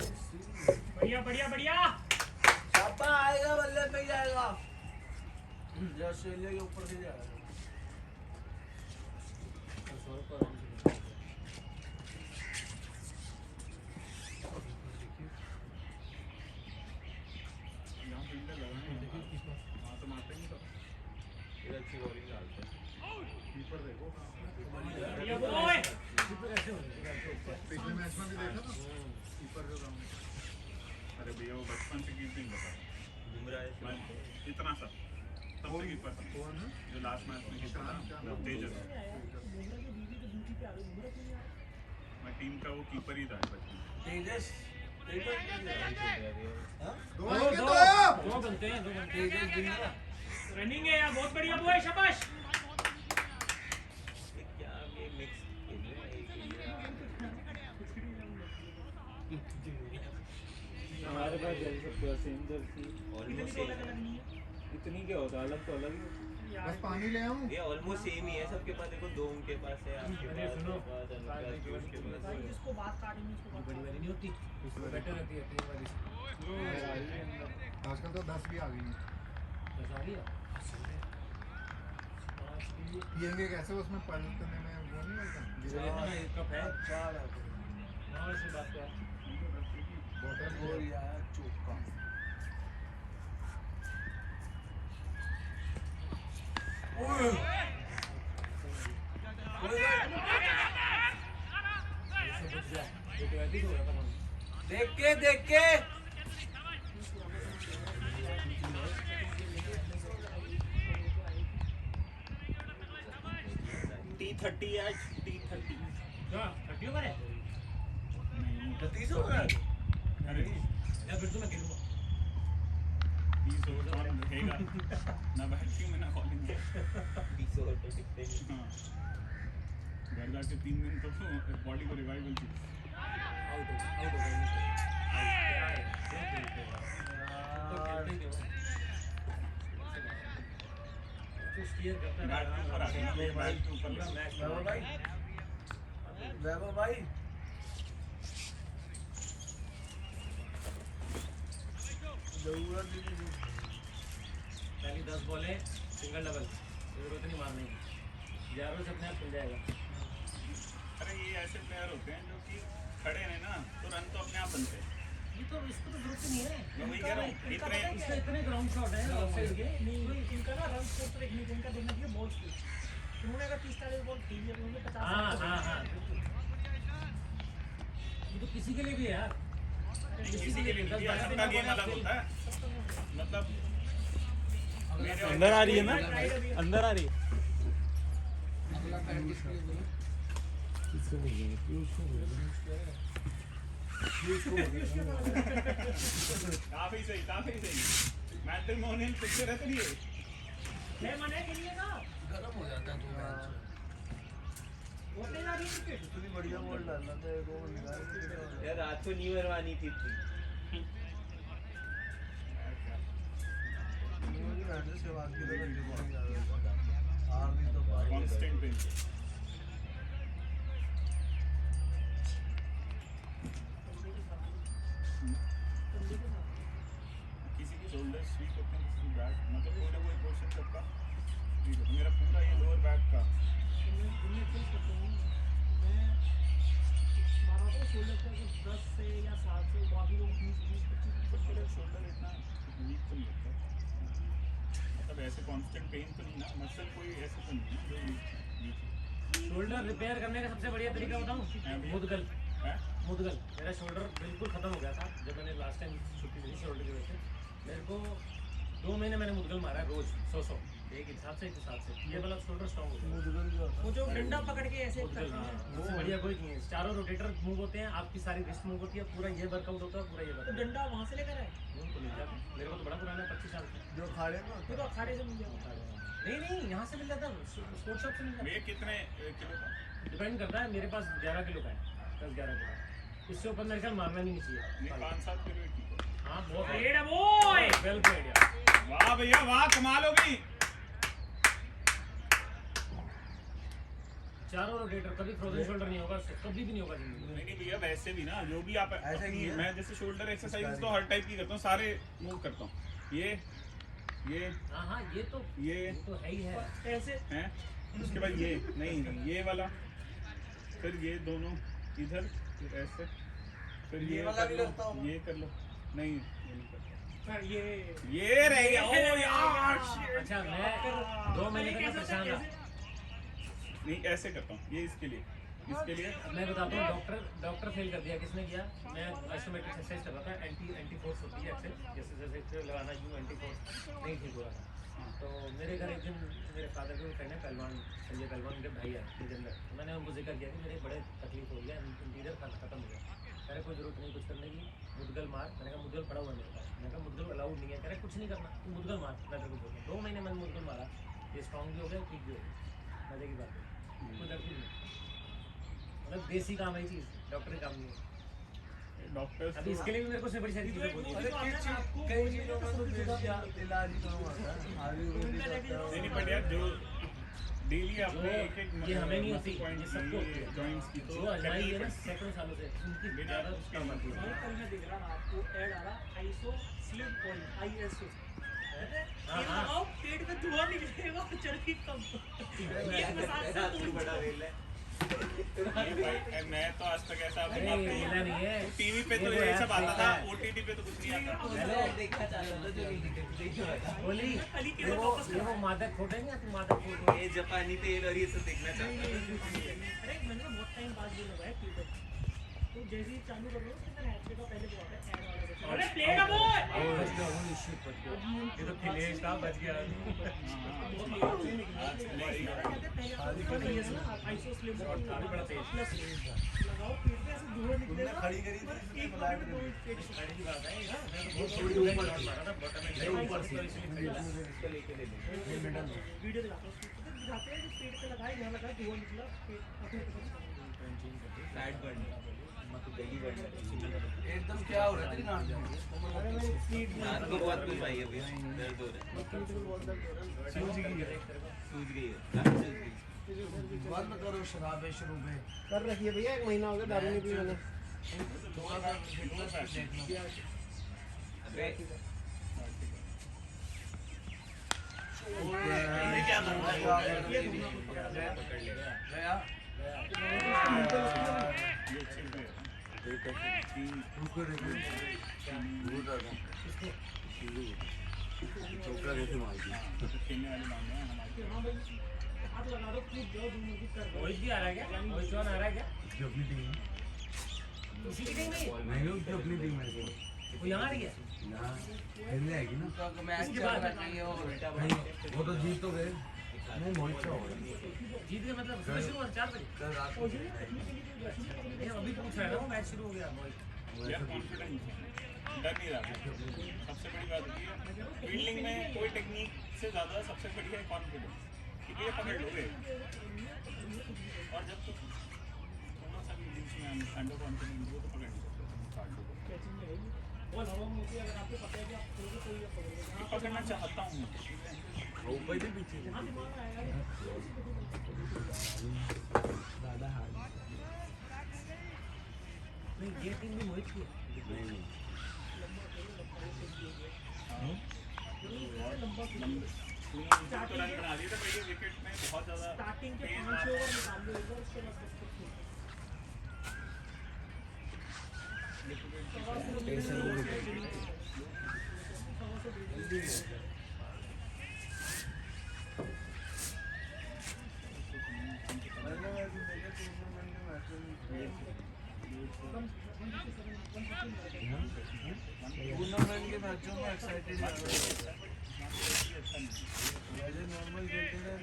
बढ़िया बढ़िया बढ़िया छापा आएगा बल्ले पे जाएगा ऑस्ट्रेलिया के ऊपर से जाएगा अच्छी बॉलिंग डालते हैं कीपर देखो बढ़िया बॉय पिछले मैच में भी देखा था कीपर जो काम अरे भैया वो बचपन से कीपिंग बता बुमराह इतना सा तब से कीपर था जो लास्ट मैच में कीपर था तेजस मैं टीम का वो कीपर ही था बचपन तेजस दो बनते हैं रनिंग है यार बहुत बढ़िया बॉय शाबाश क्या ये मिक्स हमारे पास जर्सी पूरा सेम जर्सी ऑलमोस्ट इतनी क्या होता है अलग तो अलग ही बस पानी ले आऊं ये ऑलमोस्ट सेम ही है सबके पास देखो दो उनके पास है आपके पास सुनो। उसके पास इसको बात काटेंगे इसको बड़ी वाली नहीं होती उसमें बेटर रहती है अपनी वाली आजकल तो 10 भी आ गई हैं पिएंगे कैसे उसमें पलटने में वो नहीं होता कप है चार है और से बात कर बॉटल और यार चौका देख के T30 है T30 क्या हटियो करे 30 हो रहा है अरे या फिर तो मैं खेलूंगा 20 ओवर और रहेगा ना बैटिंग में ना बॉलिंग में 20 ओवर तो टिकते नहीं हाँ घर जाके 3 दिन तो बॉडी को रिवाइवल चाहिए आउट हो गया तो स्टीयर करता बैट के ऊपर आ गया बैट के ऊपर वैभव भाई जरूरत नहीं पहली 10 बॉल है सिंगल डबल जरूरत नहीं मारने की 11 से अपने आप खुल जाएगा अरे ये ऐसे प्लेयर होते हैं जो कि खड़े हैं ना तो रन तो अपने आप बनते हैं ये तो इसको तो जरूरत नहीं है मैं वही कह रहा हूँ इतने इसका इतने ग्राउंड शॉट है ऑफसाइड के नहीं इनका ना रन स्कोर पर देखने इनका देखना चाहिए बॉल स्पीड उन्होंने अगर 30-40 बॉल खेली है तो उन्होंने 50 हाँ ये तो किसी के लिए भी है यार किसी के लिए नहीं है सबका गेम अलग होता है मतलब अंदर आ रही है ना अंदर आ रही है काफी सही मैट्रिमोनियल पिक्चर है तेरी है मने के लिए ना गरम हो जाता है तो मैच होते जा रही है क्रिकेट इतनी बढ़िया बॉल डालना था एक ओवर निकाल के यार रात को नहीं मरवानी थी इतनी मैच से बात की तो हार नहीं तो बात कांस्टेंट पेन किसी की शोल्डर स्वीप होते हैं किसी की बैक मतलब कोई ना कोई पोर्शन सबका ठीक है मेरा पूरा ये लोअर बैक का शोल्डर से या 7 से बाकी लोग 20-25 मेरा शोल्डर इतना वीक तो नहीं लगता मतलब ऐसे कांस्टेंट पेन तो नहीं ना मसल कोई ऐसे तो नहीं है जो weak शोल्डर रिपेयर करने का सबसे बढ़िया तरीका बताऊं मुदगल है मुदगल मेरा शोल्डर बिल्कुल खत्म हो गया था जब मैंने लास्ट टाइम छुट्टी ली शोल्डर की वजह से मेरे को 2 महीने मैंने मुदगल मारा रोज 100 एक हिसाब से ये वाला शोल्डर स्ट्रॉन्ग हो गया वो जो डंडा पकड़ के ऐसे करते हैं उससे बढ़िया कोई नहीं है चारों रोटेटर मूव होते हैं आपकी सारी रिस्ट मूव होती है पूरा ये वर्कआउट होता है पूरा ये तो वर्कआउट डंडा वहां से लेकर आए तो मिल जाता है। मेरे को तो बड़ा पुराना है 25 साल का जो खाड़े में ये तो अखाड़े से मिल जाएगा नहीं यहाँ से मिल जाता है स्पोर्ट्स शॉप से मिल जाता वेट कितने किलो का है डिपेंड करता है मेरे पास 11 किलो का है 10-11 किलो इससे ऊपर मेरे ख्याल मारना भी नहीं चाहिए नहीं 5-7 किलो की हाँ बहुत रेड बॉय वेल प्लेड यार वाह भैया वाह कमाल हो गई चारों रोटेटर, कभी फ्रोजन शोल्डर नहीं होगा उससे, कभी भी नहीं होगा जिंदगी में। नहीं भैया वैसे भी ना जो भी आप ऐसे ही है। मैं जैसे शोल्डर एक्सरसाइज तो हर टाइप की करता हूँ, सारे मूव करता हूँ। ये हाँ हाँ, ये तो है ही है। ऐसे हैं, उसके बाद ये नहीं, ये वाला, फिर ये दोनों इधर, फिर ऐसे, फिर ये ये वाला कर भी लो, करता हूँ। ये कर लो, नहीं ये नहीं करता। सर ये रह गया, ओ यार अच्छा, मैं 2 महीने तक मैं परेशान रहा। नहीं ऐसे करता हूँ, ये इसके लिए मैं बताता हूँ, डॉक्टर फेल कर दिया। किसने किया? मैं आइसोमेट्रिक एक्सरसाइज कर रहा था, एंटी फोर्स होती है एक्सरसाइज, जैसे जैसे लगाना यूँ एंटी फोर्स नहीं ठीक हो रहा था। तो मेरे घर एक दिन मेरे फादर के फ्रेंड है पहलवान, संजय पहलवान, उनके भाई है जितेंद्र। तो मैंने उनको जिक्र किया कि मेरे बड़े तकलीफ हो गया, इंटीरियर खत्म हो गया। कह रहे कोई जरूरत नहीं कुछ करने की, मुद्गल मार। मैंने कहा मुद्गल पड़ा हुआ मेरे पास। मैंने कहा मुद्गल अलाउड नहीं है। कह रहे कुछ नहीं करना, तू मुद्गल मार, मैं तेरे को बोलूँ। 2 महीने मैंने मुद्गल मारा, ये स्ट्रॉन्ग भी हो गया, ठीक भी हो गया। मजे की बात है, कोई दर्द भी नहीं। मतलब देसी काम है चीज़, डॉक्टरी काम नहीं है। डॉक्टर्स अभी इसके लिए भी मेरे को से बड़ी सारी चीज़ें बोली अरे कई चीजों में तो देसी इलाज ही काम आता है, आयुर्वेदिक होता है। नहीं, बट यार जो डेली आपने एक ये हमें नहीं होती, पॉइंट ये सबको होती है। जॉइंट्स की जो आजमाई है ना सैकड़ों सालों से, उनकी ज़्यादा काम आती है। कल मैं देख रहा था आपको ऐड आ रहा आइसो स्लिम ऑयल ISO। हाँ, हाँ। लगाओ, पेट में धुआं निकलेगा और चर्बी कम। ये मसाज से दूर बड़ा रेल है। भाई मैं तो आज तक ऐसा अरे मिला नहीं है। टीवी पे तो ये ये सब ऐप आता था, है। OTT पे तो कुछ नहीं आता। मैं देखना चाहता था जो नहीं देखा। बोली अली के ये वो मादक खोटे नहीं आती, मादक खोटे। ये जापानी तेल और ये सब देखना चाहता था। अरे मैंने ना बहुत टाइम बाद ये लगाया ट्यूब, तो जैसे ही चालू कर लो उसके अंदर ऐड का पहले वो आता है ऐड वाला देखो। अरे प्ले का बॉय बच गया, होली शिट बच गया। ये तो खिलेश था, बच गया। आइसो स्लिम काफी बड़ा तेज। लगाओ पेट में ऐसे धुआं निकलेगा। खड़ी करी थी, एक ब्लड मिनट में पेट से खाने की बात है, मैं तो बहुत थोड़ी ऊपर मारा था, बट मैं ऊपर से इसको लेके ले ले। वीडियो दिखाता हूँ, उसको दिखाते हैं जो पेट पे लगाए, यहाँ लगा धुआं निकला, पेट अपने तरफ। फैट बर्न मत दही बर्न एकदम क्या हो रहा है तेरी नाक में? अरे मेरी स्पीड में रात को बहुत कुछ भाई अभी दर्द हो रहा है। सूझ गई है। सूझ गई है, सूझ गई। बंद करो शराबे शुरू में। कर रखी है भैया, 1 महीना हो गया दारू नहीं पी मैंने। थोड़ा सा फिटनेस पे देखना। अबे ये क्या कर रहा है? पकड़ ले। गया? ये चिल पे उसको देखो। भूत आ गया। चौका कैसे मार दिया? खेलने वाले मामले हैं हमारे। हाँ भाई, हाथ लगा दो, कूद जाओ, जो मर्जी कर दो। मोहित भी आ रहा है क्या? मोहित चौहान आ रहा है क्या? उसकी अपनी टीम है। उसी की टीम में नहीं उसकी अपनी टीम है। वो यहाँ आ रही है। ना खेलने आएगी ना। तो मैच इसके चल बाद- रहा है वो उल्टा नहीं वो तो जीत तो गए। नहीं मोहित चौहान जीत गए मतलब सुबह शुरू हुआ 4 बजे। कल रात को जीत गए। ये अभी पूछ रहा है ना, वो मैच शुरू हो गया मोहित। यार कॉन्फिडेंस डर नहीं रहा। सबसे बड़ी बात होती है फील्डिंग में कोई टेक्निक से ज़्यादा सबसे बड़ी है कॉन्फिडेंस, क्योंकि ये पकड़ लोगे। और जब तक थोड़ा सा भी बीच में अंडर कॉन्फिडेंस हो तो पकड़ लो। कैचिंग में है ही। बॉल हवा में होती है, अगर आपको पता है कि आप खेलोगे तो ये पकड़ोगे। ये पकड़ना चाहता हूँ ऊपर भी पीछे हाँ, दिमाग में आएगा नहीं। दादा हार नहीं, ये टीम भी मोहित की है। नहीं तो रन बना दिए थे पहले विकेट में बहुत ज़्यादा स्टार्टिंग के तेज 5 था। ओवर निकाल लो एक बार, उसके बाद बस कुछ नहीं। टूर्नामेंट के मैचों में एक्साइटेड वैसे नॉर्मल खेलते रहे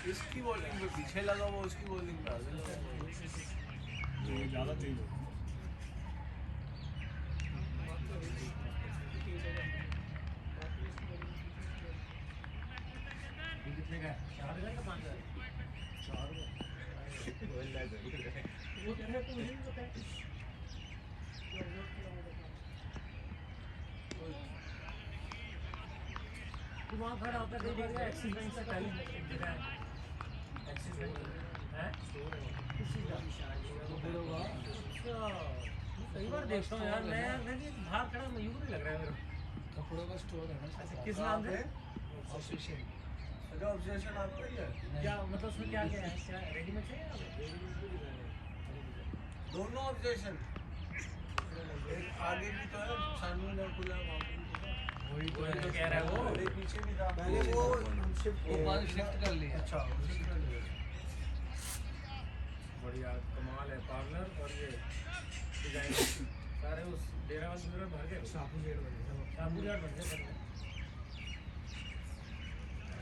तो इसकी बॉलिंग पे पीछे लगा हुआ, उसकी बॉलिंग पे आगे लगा हुआ। ये ज़्यादा तेज हो कितने का? 4,000 का 5,000? वो कह रहे हैं तो मुझे भी पता है। तू वहाँ खड़ा होता है देख रहा एक्सिस बैंक से पहले एक जगह है एक्सिस बैंक है किस चीज़ का अच्छा कई बार देखता हूँ यार मैं बाहर खड़ा मयूर नहीं लग रहा है मेरे को कपड़ों का स्टोर है ना। अच्छा किस नाम से ऑब्सेशन। अच्छा ऑब्सेशन आपका ही है? क्या मतलब उसमें क्या क्या है क्या रेडीमेड है या दोनों ऑब्जेक्शन। एक आगे भी तो है सानू ने खुला वहाँ पे भी तो है। वही तो कह रहा है वो अरे पीछे भी था पहले वो भोपाल शिफ्ट कर लिया। अच्छा शिफ्ट कर लिया। बढ़िया कमाल है पार्लर और ये डिजाइन सारे उस डेरावाल में भर गए शाहपुर जाट बन गए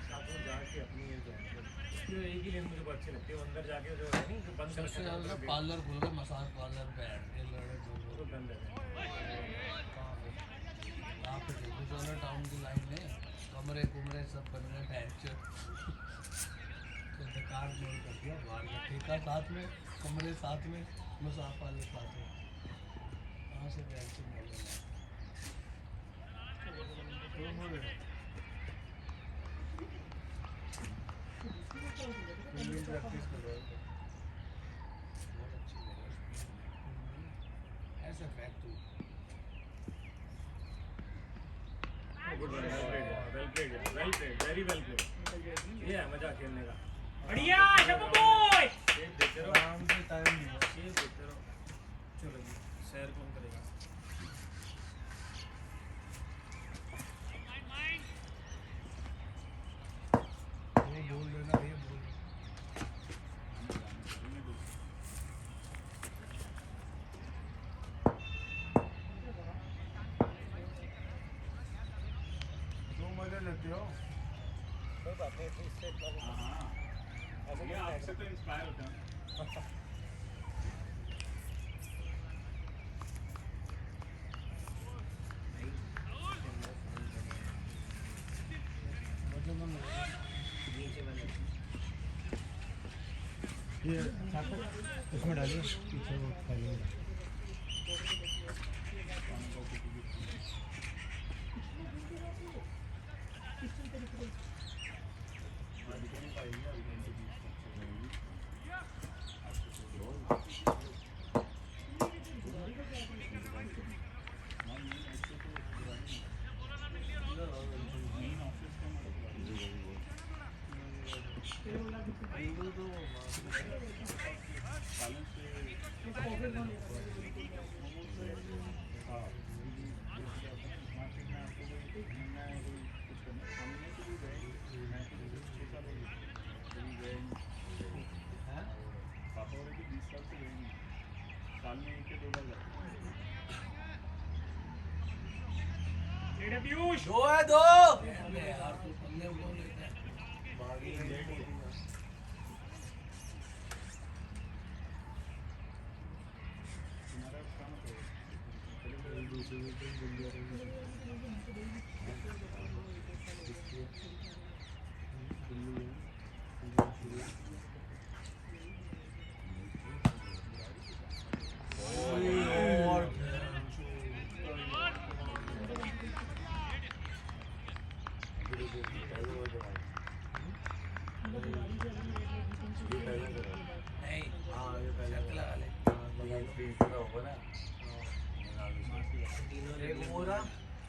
शाहपुर जाके अपनी ये जो है उसकी तो एक ही लेन मुझे बहुत अच्छी लगती है वो अंदर जाके जो है नहीं जो बंद कर सबसे ज़्यादा पार्लर खुल गए मसाज पार्लर पे है ये लड़े तो गंद है यहाँ पे देखो जो टाउन की लाइन में कमरे कुमरे सब बन गए भैंस तो बेकार मोड़ कर दिया बाहर का ठेका साथ में कमरे साथ में मसाज पार्लर साथ में कहाँ से भैंस मोड़ प्रैक्टिस कर रहे हो बहुत अच्छी जगह ऐसा fact well played very well played ये है मजा खेलने का बढ़िया शबू बॉय शेप देते रहो आराम से टाइम नहीं है शेप देते रहो चलो जी सैर कौन करेगा ये बोल देना ये बोल तुम मजा लेते हो कोई बात नहीं तो इससे ये आपसे तो इंस्पायर होते हैं ये इसमें डालिए पीछे वो खाली पीयूष दो है दो यार तू पल्ले बोल लेता है बागी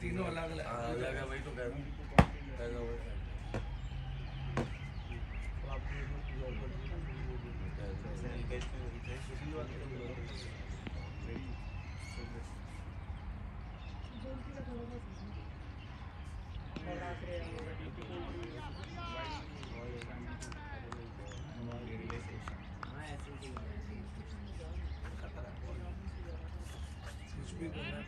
तीनों अलग अलग है वही तो कह रहा हूँ कुछ भी करना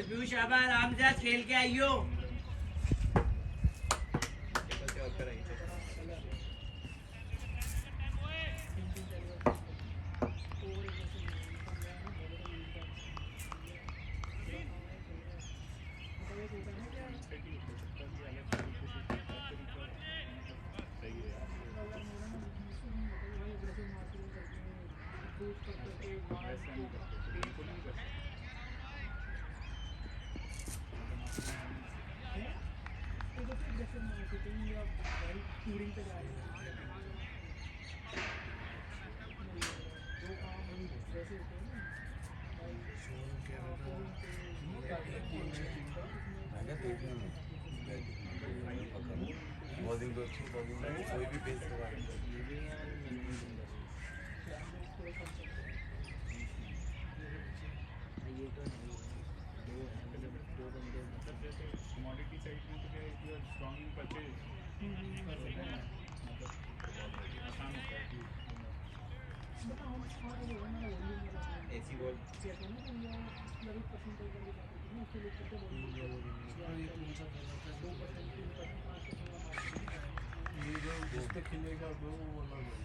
पीयूष अब आराम से खेल के आइयो टूरिंग पे जा रहे हैं जो काम हम वैसे होते हैं ना बॉलिंग तो अच्छी बॉलिंग है कोई भी पेस करा कमोडिटी साइड में तो क्या है कि स्ट्रॉन्ग इन परचेज आसान होता है ऐसी बॉल ये जो जिस पे खेलेगा वो अलग है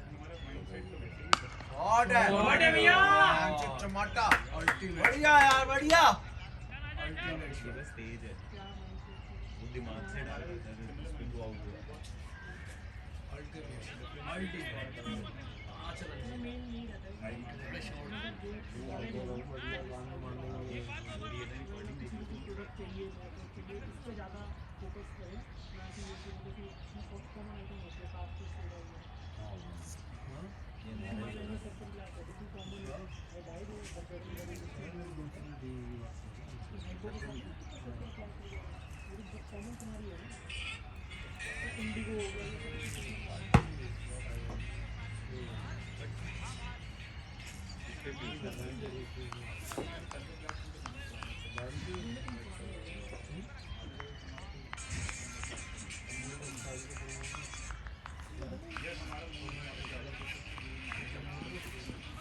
हमारा माइंडसेट तो वैसे ही है। शॉट है भैया चमाटा अल्टीमेट बढ़िया यार बढ़िया अल्टीमेट ये बस तेज है वो दिमाग से डाल देता है उस पे तो आउट हुआ अल्टीमेट अच्छा ज़्यादा फोकस करें ना कि ये कि इसमें बहुत कम आइटम होते हैं कास्ट के परफॉर्मेंस हमारी है ना इंडिगो हो गया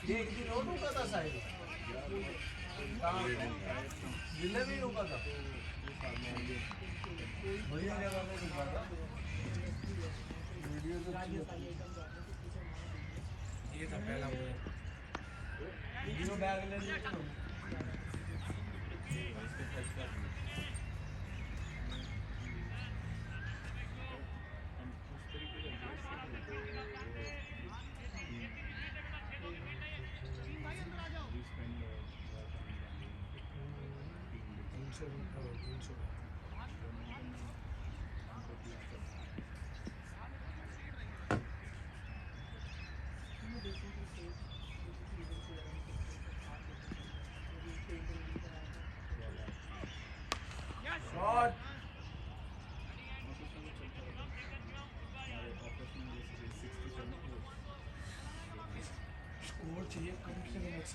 ये एक दिन और रुका था शायद जिले में रुका था वही जगह में रुका था वीडियो तो ये था पहला वीडियो बैग ले लिया शॉट स्कोर चाहिए कम से कम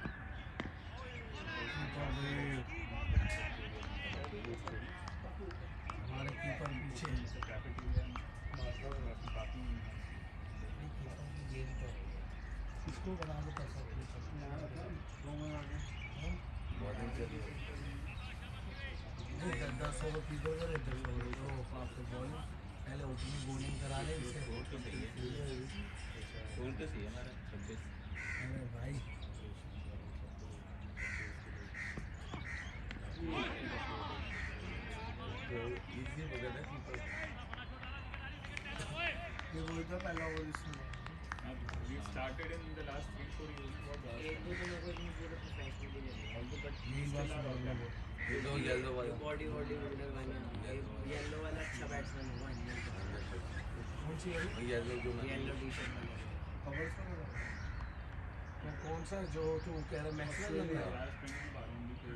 180 हमारे कीपर पीछे इसको बना दो कर सकते हैं 10 ओवर कीपर करे 10 ओवर तो आपको बॉलिंग पहले ओपनिंग बॉलिंग करा ले इससे स्कोर तो सही है स्कोर तो सही है हमारा 26 अरे भाई इजी हो गया था कीपर ये बोलता पहला ओवर इसमें We started in the last 3-4 years बहुत एक दो तो लोगों ने पूरे प्रोफेशनली नहीं ऑल्दो बट ये बात बोलना ये तो येलो वाला बॉडी बिल्डर वाले येलो वाला अच्छा बैट्समैन होगा इंडियन कौन सी है येलो जो येलो टी-शर्ट वाला खबर से वो कौन सा जो तू कह रहा मैक्सवेल लग रहा है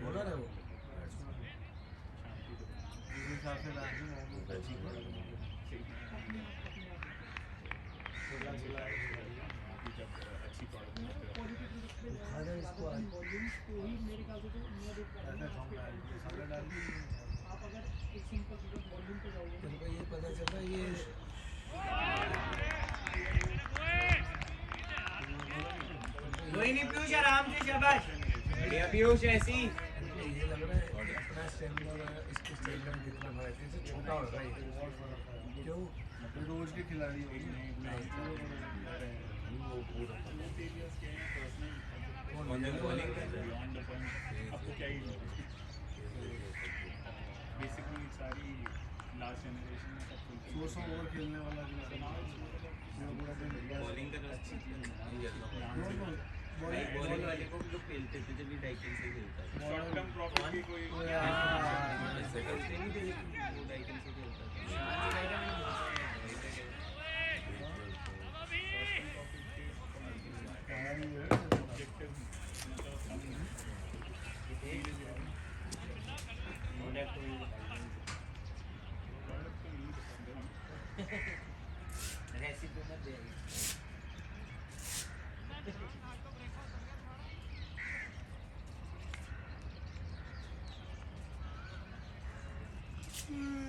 बॉलर है वो मेरे हिसाब से अच्छी परफॉर्मेंस अरे इसको बॉलिंग को ही मेरे ख्याल से तो मैं देख पा रहा हूँ आप अगर एक सिंपल बॉलिंग पे जाओगे तेरे को ये पता चला ये कोई नहीं पीयूष आराम से शाबाश बढ़िया पीयूष ऐसी ये लग रहा है अपना स्टेमिना इसके स्टेमिना में कितना फर्क है छोटा हो रहा है क्यों रोज के खिलाड़ी हो बॉलिंग बियॉन्ड द पॉइंट आपको क्या चाइल्ड बेसिकली सारी लास्ट जनरेशन में सब फुल 200 ओवर खेलने वाला जो बॉलिंग का जो अच्छी चीज है ना येलो बॉल बॉलिंग वाले को भी लोग खेलते थे जब भी डाइकिंग से खेलता था शॉर्ट टर्म प्रॉफिट की कोई खेलते नहीं थे लेकिन वो डाइकिंग से खेलता था ऑब्जेक्टिव मतलब रेसिपी मत दे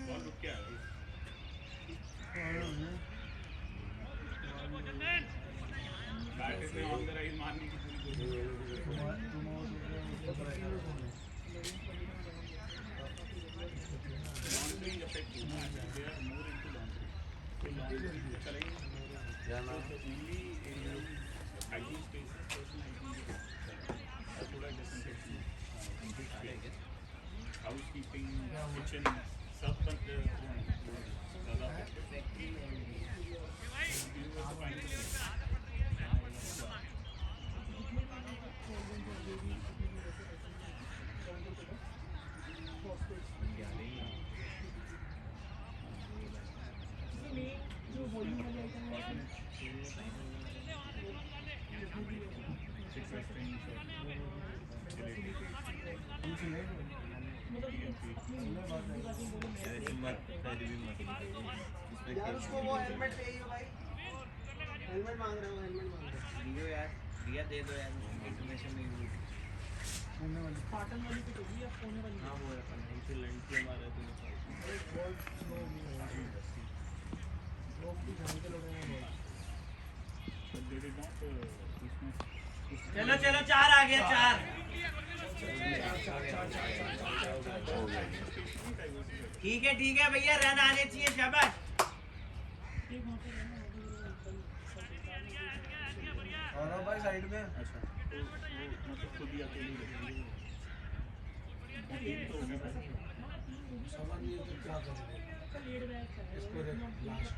बॉल रुक के आ गई बैट इसने ऑन द राइज मारने की पूरी कोशिश laundry effect they are more into laundry तो लॉन्ड्री चलेंगे only hygiene spaces personal hygiene थोड़ा डिसइंफेक्शन हाउस कीपिंग किचन सब ज़्यादा यार उसको वो हेलमेट चाहिए भाई, हेलमेट मांग रहे हो, हेलमेट मांग रहे हो। दियो यार, दिया दे दो यार, इंफॉर्मेशन नहीं हुई पाटन वाली की चाहिए या कोने वाली? हाँ वो है अपन इसे लंच मारा तूने चलो चलो 4 आ गया 4 ठीक है भैया रन आने चाहिए शाबाश और भाई साइड में अच्छा तो वो मतलब खुद ही अकेले रहेंगे तो होगी समझ नहीं तो क्या करेंगे इसको लास्ट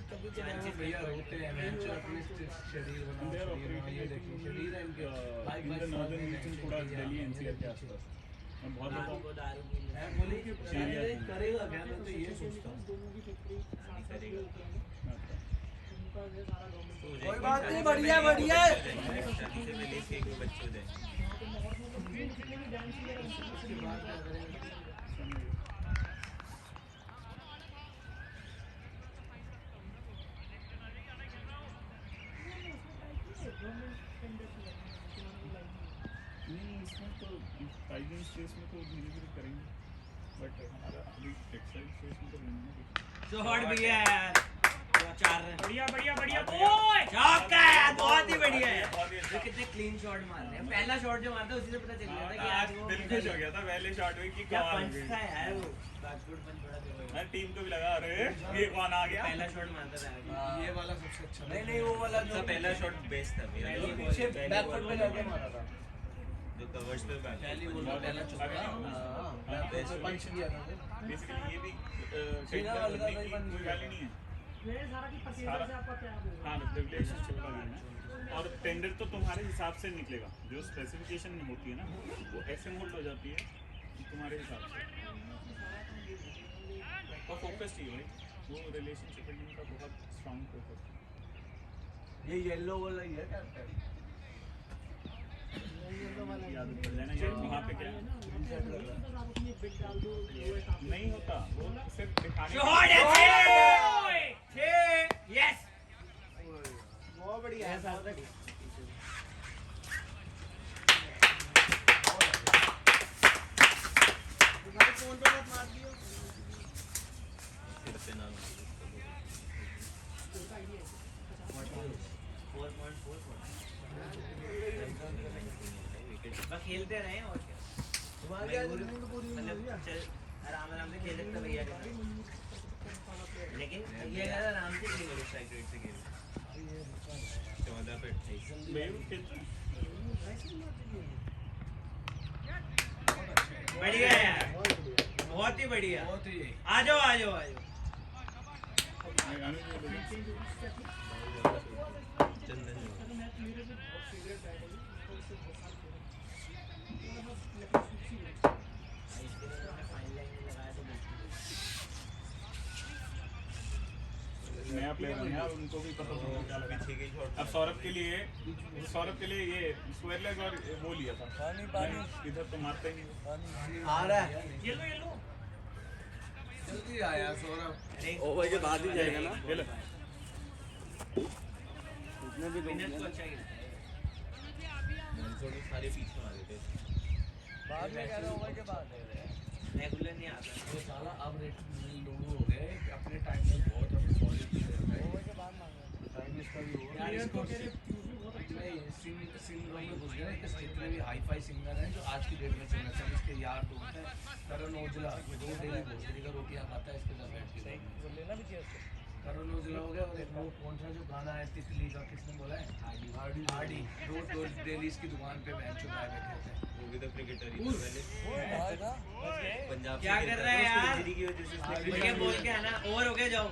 तभी तो भैया रोते हैं मैच अपने शरीर बनाओ ये देखो शरीर है इनके इन द नॉर्दर्न रीजन थोड़ा दिल्ली एनसीआर के आसपास मैं बहुत ज़्यादा मैं बोली कि करेगा क्या मैं तो ये सोचता हूँ कोई बात नहीं बढ़िया बढ़िया बच्चे हो जाए नहीं इसमें तो फाइजिंग स्पेस में तो धीरे धीरे करेंगे बट हमारा अभी टेक्सटाइल स्पेस में तो नहीं सो हॉट भैया यार 4 रन बढ़िया बढ़िया बढ़िया ओए चौका यार बहुत ही बढ़िया है बहुत ही अच्छा। ये कितने क्लीन शॉट मार रहे हैं पहला शॉट जो मारता है उसी से पता चल जाता है कि आज वो दिल खुश हो गया था पहले शॉट में कि क्या कमाल हो पंच गई। था यार वो बैकफुट पंच बड़ा देखो मैं टीम को भी लगा अरे ये कौन आ गया पहला शॉट मारता था ये वाला सबसे अच्छा नहीं नहीं वो वाला जो पहला शॉट बेस्ट था मेरा पहली जो पीछे पहली बैक फुट बॉल पे जाके मारा था जो कवर्स पे बैक पहली बॉल में पहला चौका हां बैक फुट पंच किया था बेसिकली ये भी सीधा वाला टेक्निकल भाई बंद कोई वैल्यू नहीं है ये सारा की परसेंटेज से आपका क्या होगा? हाँ रिलेशनशिप का game है और टेंडर तो तुम्हारे हिसाब से निकलेगा जो स्पेसिफिकेशन होती है ना वो ऐसे मोल्ड हो जाती है कि तुम्हारे हिसाब से और फोकस चाहिए भाई वो रिलेशनशिप बिल्डिंग का बहुत स्ट्रॉन्ग फोकस ये येलो वाला ही है क्या याद पड़ जाए ना ये वहाँ पे क्या है? नहीं होता वो सिर्फ दिखाने शॉट है 6 यस बहुत बढ़िया है सार्थक। तुम्हारे फोन पे मत मार दियो। सिर पे ना 4.4 बस खेलते रहे और क्या तुम्हारी आज नींद पूरी नहीं हुई है चल आराम आराम से खेल सकते भैया के साथ लेकिन ये अगर आराम से खेल स्ट्राइक रेट से खेल जिंदा पेट थे बेयू कितना बढ़िया यार, बहुत ही बढ़िया। बहुत ही आ जाओ आ जाओ आ जाओ। चंदन नया प्लेयर है यार, उनको भी पता होगा क्या लगा। पीछे की शॉट अब सौरभ के लिए ये स्क्वायर लेग और वो लिया था पानी इधर तो मारते ही नहीं। आ रहा है येलो जल्दी आया सौरभ। ओवर के बाद ही जाएगा ना। ये ले। उसने भी विनर को अच्छा खेलता है। थोड़े सारे पीछे मारे थे बाद में कह रहा ओवर के बाद रेगुलर नहीं आता। वो साला अब रेट लोग हो गए कि अपने टाइम में बहुत अपने सॉलिड प्लेयर है। ओवर के बाद मांगा टाइम इसका भी हो यार रहा इसको है। कह रहे ट्यूजडे बहुत अच्छा है। सिंगर में घुस गए कि जितने भी हाई फाई सिंगर हैं जो आज की डेट में चल रहे हैं, इसके यार दोस्त हैं। करण औजला जो डेली भोजपुरी का रोटियां खाता है, इसके साथ बैठ के वो लेना भी चाहिए उसको। करण औजला हो गया। और एक वो कौन सा जो गाना है तितली का, किसने बोला है? हार्डी रोज डेली इसकी दुकान पे बेंच चुकाए बैठे होते हैं। वो भी तो क्रिकेटर ही था पहले पंजाब क्या कर रहा है यार? इंजरी की वजह से उसने बढ़िया बोल के आना। ओवर हो गया, जाओ।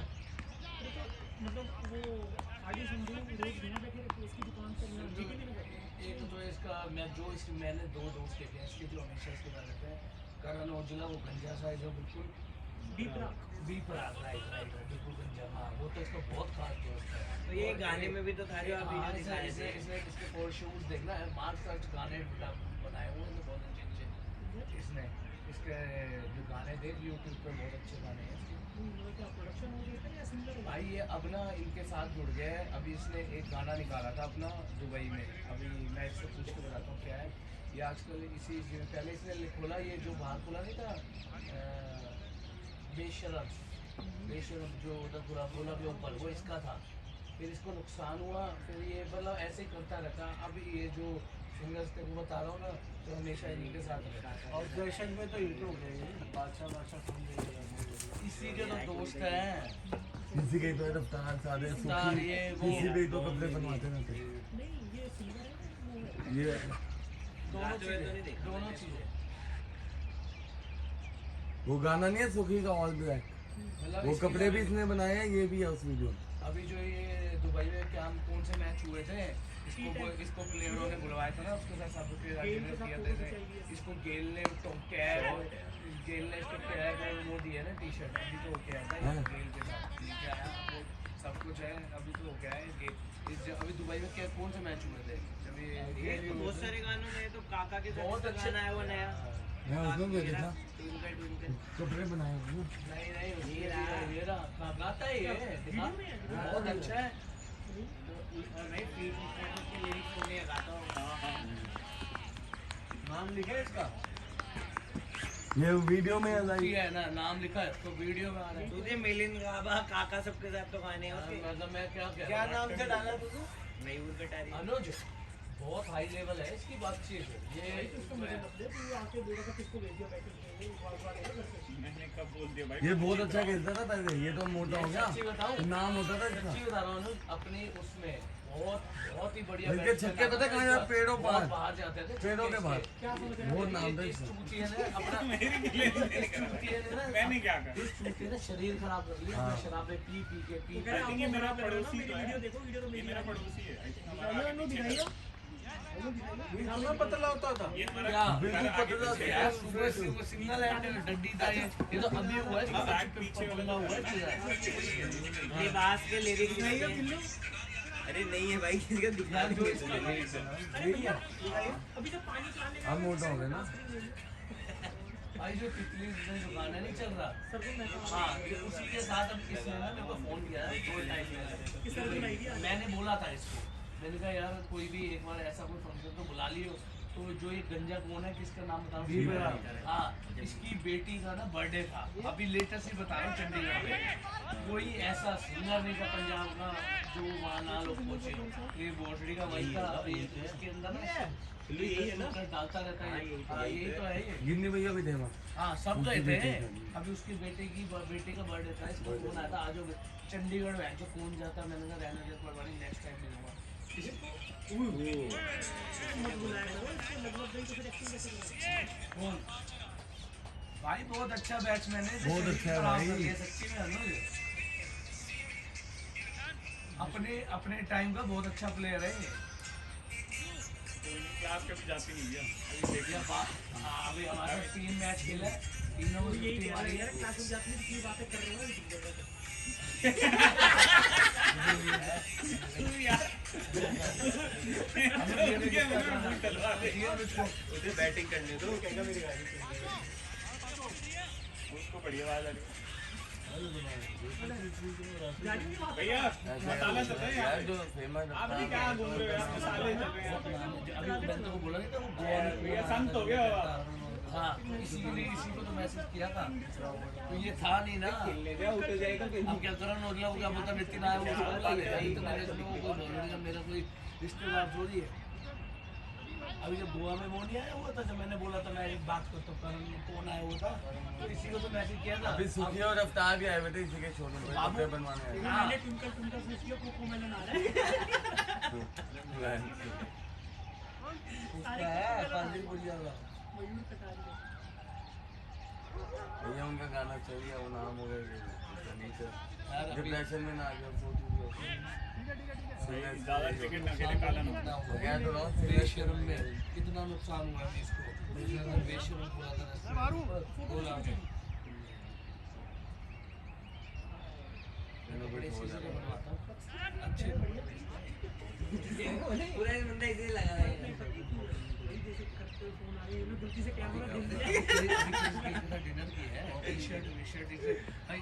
मतलब वो आगे संडे रोज बिना बैठे रहते उसकी दुकान पर मैं ठीक नहीं करता। एक तो इसका मैंने दो दोस्त देखे हैं इसके जो हमेशा इसके साथ रहते हैं। करण औजला वो गंजा सा है जो बिल्कुल बीप राग राइट बिल्कुल गंजा। हाँ वो तो इसका बहुत खास दोस्त है। तो ये गाने में भी तो था जो आप वीडियो दिखा रहे थे। इसके फोर शूज देखना है, मार्क सर्च गाने बनाए हुए हैं बहुत अच्छे। इसने इसके जो गाने थे यूट्यूब पे बहुत अच्छे गाने हैं इसके। क्या प्रोडक्शन हो गया या सिंगर भाई ये अब ना इनके साथ जुड़ गया है। अभी इसने एक गाना निकाला था अपना दुबई में। अभी मैं इससे पूछ के बताता हूँ क्या है ये। आजकल इसी पहले इसने खोला ये जो बाहर खोला नहीं था बेशरम जो उधर पूरा बोला के ऊपर वो इसका था। फिर इसको नुकसान हुआ, फिर ये मतलब ऐसे ही करता रहता। अब ये जो सिंगर्स थे वो बता रहा हूँ ना, तो हमेशा इन्हीं के साथ रहता है। और दर्शन में तो इंट्रो हो गया ये बादशाह सुन रहे इसी के तो दोस्त हैं। किसी के तो रफ्तार सारे रफ्तार ये वो किसी के तो कपड़े बनवाते रहते नहीं ये सिंगर है वो है। ये दोनों चीजें वो गाना नहीं है सुखी का ऑल ब्लैक, मतलब वो इसकी कपड़े भी इसने बनाए हैं, ये भी है उस वीडियो में। अभी जो ये दुबई में क्या कौन से मैच हुए थे, इसको प्लेयरों ने बुलवाया था ना, उसके साथ सब किया थे। इसको गेल ने इसको टैग और वो दिया ना टी शर्ट। अभी तो क्या है गेल के साथ लेके आया वो सब कुछ है। अभी तो क्या है अभी दुबई में क्या कौन से मैच हुए थे जब ये तो बहुत सारे गानों में तो काका के साथ बहुत इसका अच्छे गाना है वो नया। मैं उसमें भी देखा ट्विंकल ट्विंकल। कपड़े बनाए हुए ना। नहीं ये रहा गाता है ये दिखा बहुत अच्छा है। नहीं फीट के लिरिक्स सुनने गाता हूँ। नाम लिखा है इसका ये वीडियो में ठीक है ना, नाम लिखा है तो वीडियो में आ रहा है। तुझे मिलिंद गाबा काका सबके साथ तो गाने हैं उसके। मतलब मैं क्या नाम से डाला तुझे? मयूर कटारी। अनुज बहुत हाई लेवल है इसकी बातचीत। ये उसको मुझे बदले तो ये आके बोला था किसको भेज दिया पैकेज में ये बार है घर से। मैंने कब बोल दिया भाई। ये बहुत अच्छा खेलता था पहले, ये तो मोटा हो सच्ची गया, बताऊं नाम होता था इसका। सच्ची बता रहा हूँ अनुज, अपनी उसमें बहुत ही बढ़िया इसके बैट्समैन छक्के पता है कहाँ जाते? पेड़ों बहुत पर। बाहर जाते थे पेड़ों के बाहर। क्या समझ रहे वो हैं? नाम था इस इसका। चूतिए ने अपना इस चूतिए ने ना मैंने क्या कहा? इस चूतिए ने शरीर खराब कर लिया। हाँ। शराबें पी के तो कह रहे I think ये आपको मेरा खराब लग रहा है ना, पड़ोसी मेरी तो है। वीडियो देखो, वीडियो तो ये मेरी मेरा है। पड़ोसी है। I think हमारा दिखाइए आगे अनु, पीछे दिखाइए। है। अनु, दिखाइए। इतना पतला होता था। ये हमारा क्या? बिल्कुल हमारा आगे पतला पीछे था। है। सुबह सिंगल हैंड डड्डी था ये तो अभी हुआ है। अब आगे पीछे वाला हुआ है लिबास के लिरिक्स दिखाइए नहीं पिल्लू। अरे नहीं है भाई किसी का दिखा जो नहीं इसका अरे भैया दिखाइए। अभी जब पानी चलाने अब मोटा हो गया ना। भाई जो तितली में जो गाना नहीं चल रहा, सर को मैं हाँ ये उसी के साथ अब इसने ना मेरे को फोन किया है 2 टाइम किस तरह बनाई थी? मैंने बोला था इसको, मैंने कहा यार कोई भी एक बार ऐसा कोई फंक्शन तो बुला लियो। तो जो ये गंजा कौन है किसका नाम बताओ? हाँ इसकी बेटी का ना बर्थडे था, अभी लेटेस्ट ही बता रहा हूँ चंडीगढ़ में। कोई ऐसा सिंगर नहीं था पंजाब का जो वहाँ ना लोग पहुँचे। ये बोटड़ी का वही था। अभी इसके अंदर ना यही है ना डालता रहता है। हाँ यही तो है ये। गिन्नी भैया भी थे वहाँ। हाँ सब उसकी गए बेटी थे। का। अभी उसकी बेटे का बर्थडे था, इसको फोन आया था आज चंडीगढ़ में। जो कौन जाता, मैंने कहा रहने दे, कोई बात नहीं, नेक्स्ट टाइम मिलूंगा। मत बुलाया करो इसको, लगभग गई तो फिर एक्टिंग कैसे करोगे? कौन भाई बहुत अच्छा बैट्समैन है, बहुत अच्छा है भाई। सच्ची में अनुज अपने अपने टाइम का बहुत अच्छा प्लेयर है ये। क्लास कभी जाती नहीं है अभी देख देखिए अभी हमारा 3 मैच खेला है, तीनों में यही 50 कह मारी रहे है। हैं क्लास में जाती है इतनी बातें कर रहे हो इस जगह पे। उसे बैटिंग करने दो, वो कहेगा मेरी गाड़ी चल रही है। उसको बढ़िया आवाज आ रही है। गाड़ी में बात भैया मसाला चल रहा है यार जो फेमस आप नहीं कहाँ घूम रहे हो यार मसाले चल रहे हैं अभी मैंने को बोला नहीं था वो गोवा में भैया संत हो गया बाबा। हाँ इसी को तो मैसेज किया था, तो ये था नहीं ना। खेलने दे, आउट हो जाएगा फिर। हम क्या करें नोटला को क्या बोलता नितिन आया वो बोला ले इतना लोगों को नॉलेज मेरा कोई रिश्तेदार थोड़ी है। अभी जब गोवा में वो नहीं आया हुआ था, जब मैंने बोला था मैं एक बात करता हूँ करण कौन आया हुआ था, तो इसी को तो मैसेज किया था। अभी सुखी और रफ्तार भी आए हुए थे इसी के शोरूम पे बाबू। कपड़े बनवाने आए मैंने ट्विंकल ट्विंकल सोच लिया कोको मेलन आ रहा है। उसका है पाजी बढ़िया का। मयूर कटारी है। भैया उनका गाना चाहिए, वो नाम हो गया नीचे यार अभी डिप्रेशन में ना आ गया सोच ज्यादा क्रिकेट ना खेले काला ना हो गया तो रहो बेशरम में कितना नुकसान हुआ है इसको, बेशरम पूरा तरह बोला बड़े शीशे का बनवाता हूँ अच्छे पूरा एक बंदा इसे लगा है। जैसे करते हो फोन आ रही है गलती से कैमरा देख लिया। डिनर की है टी-शर्ट भाई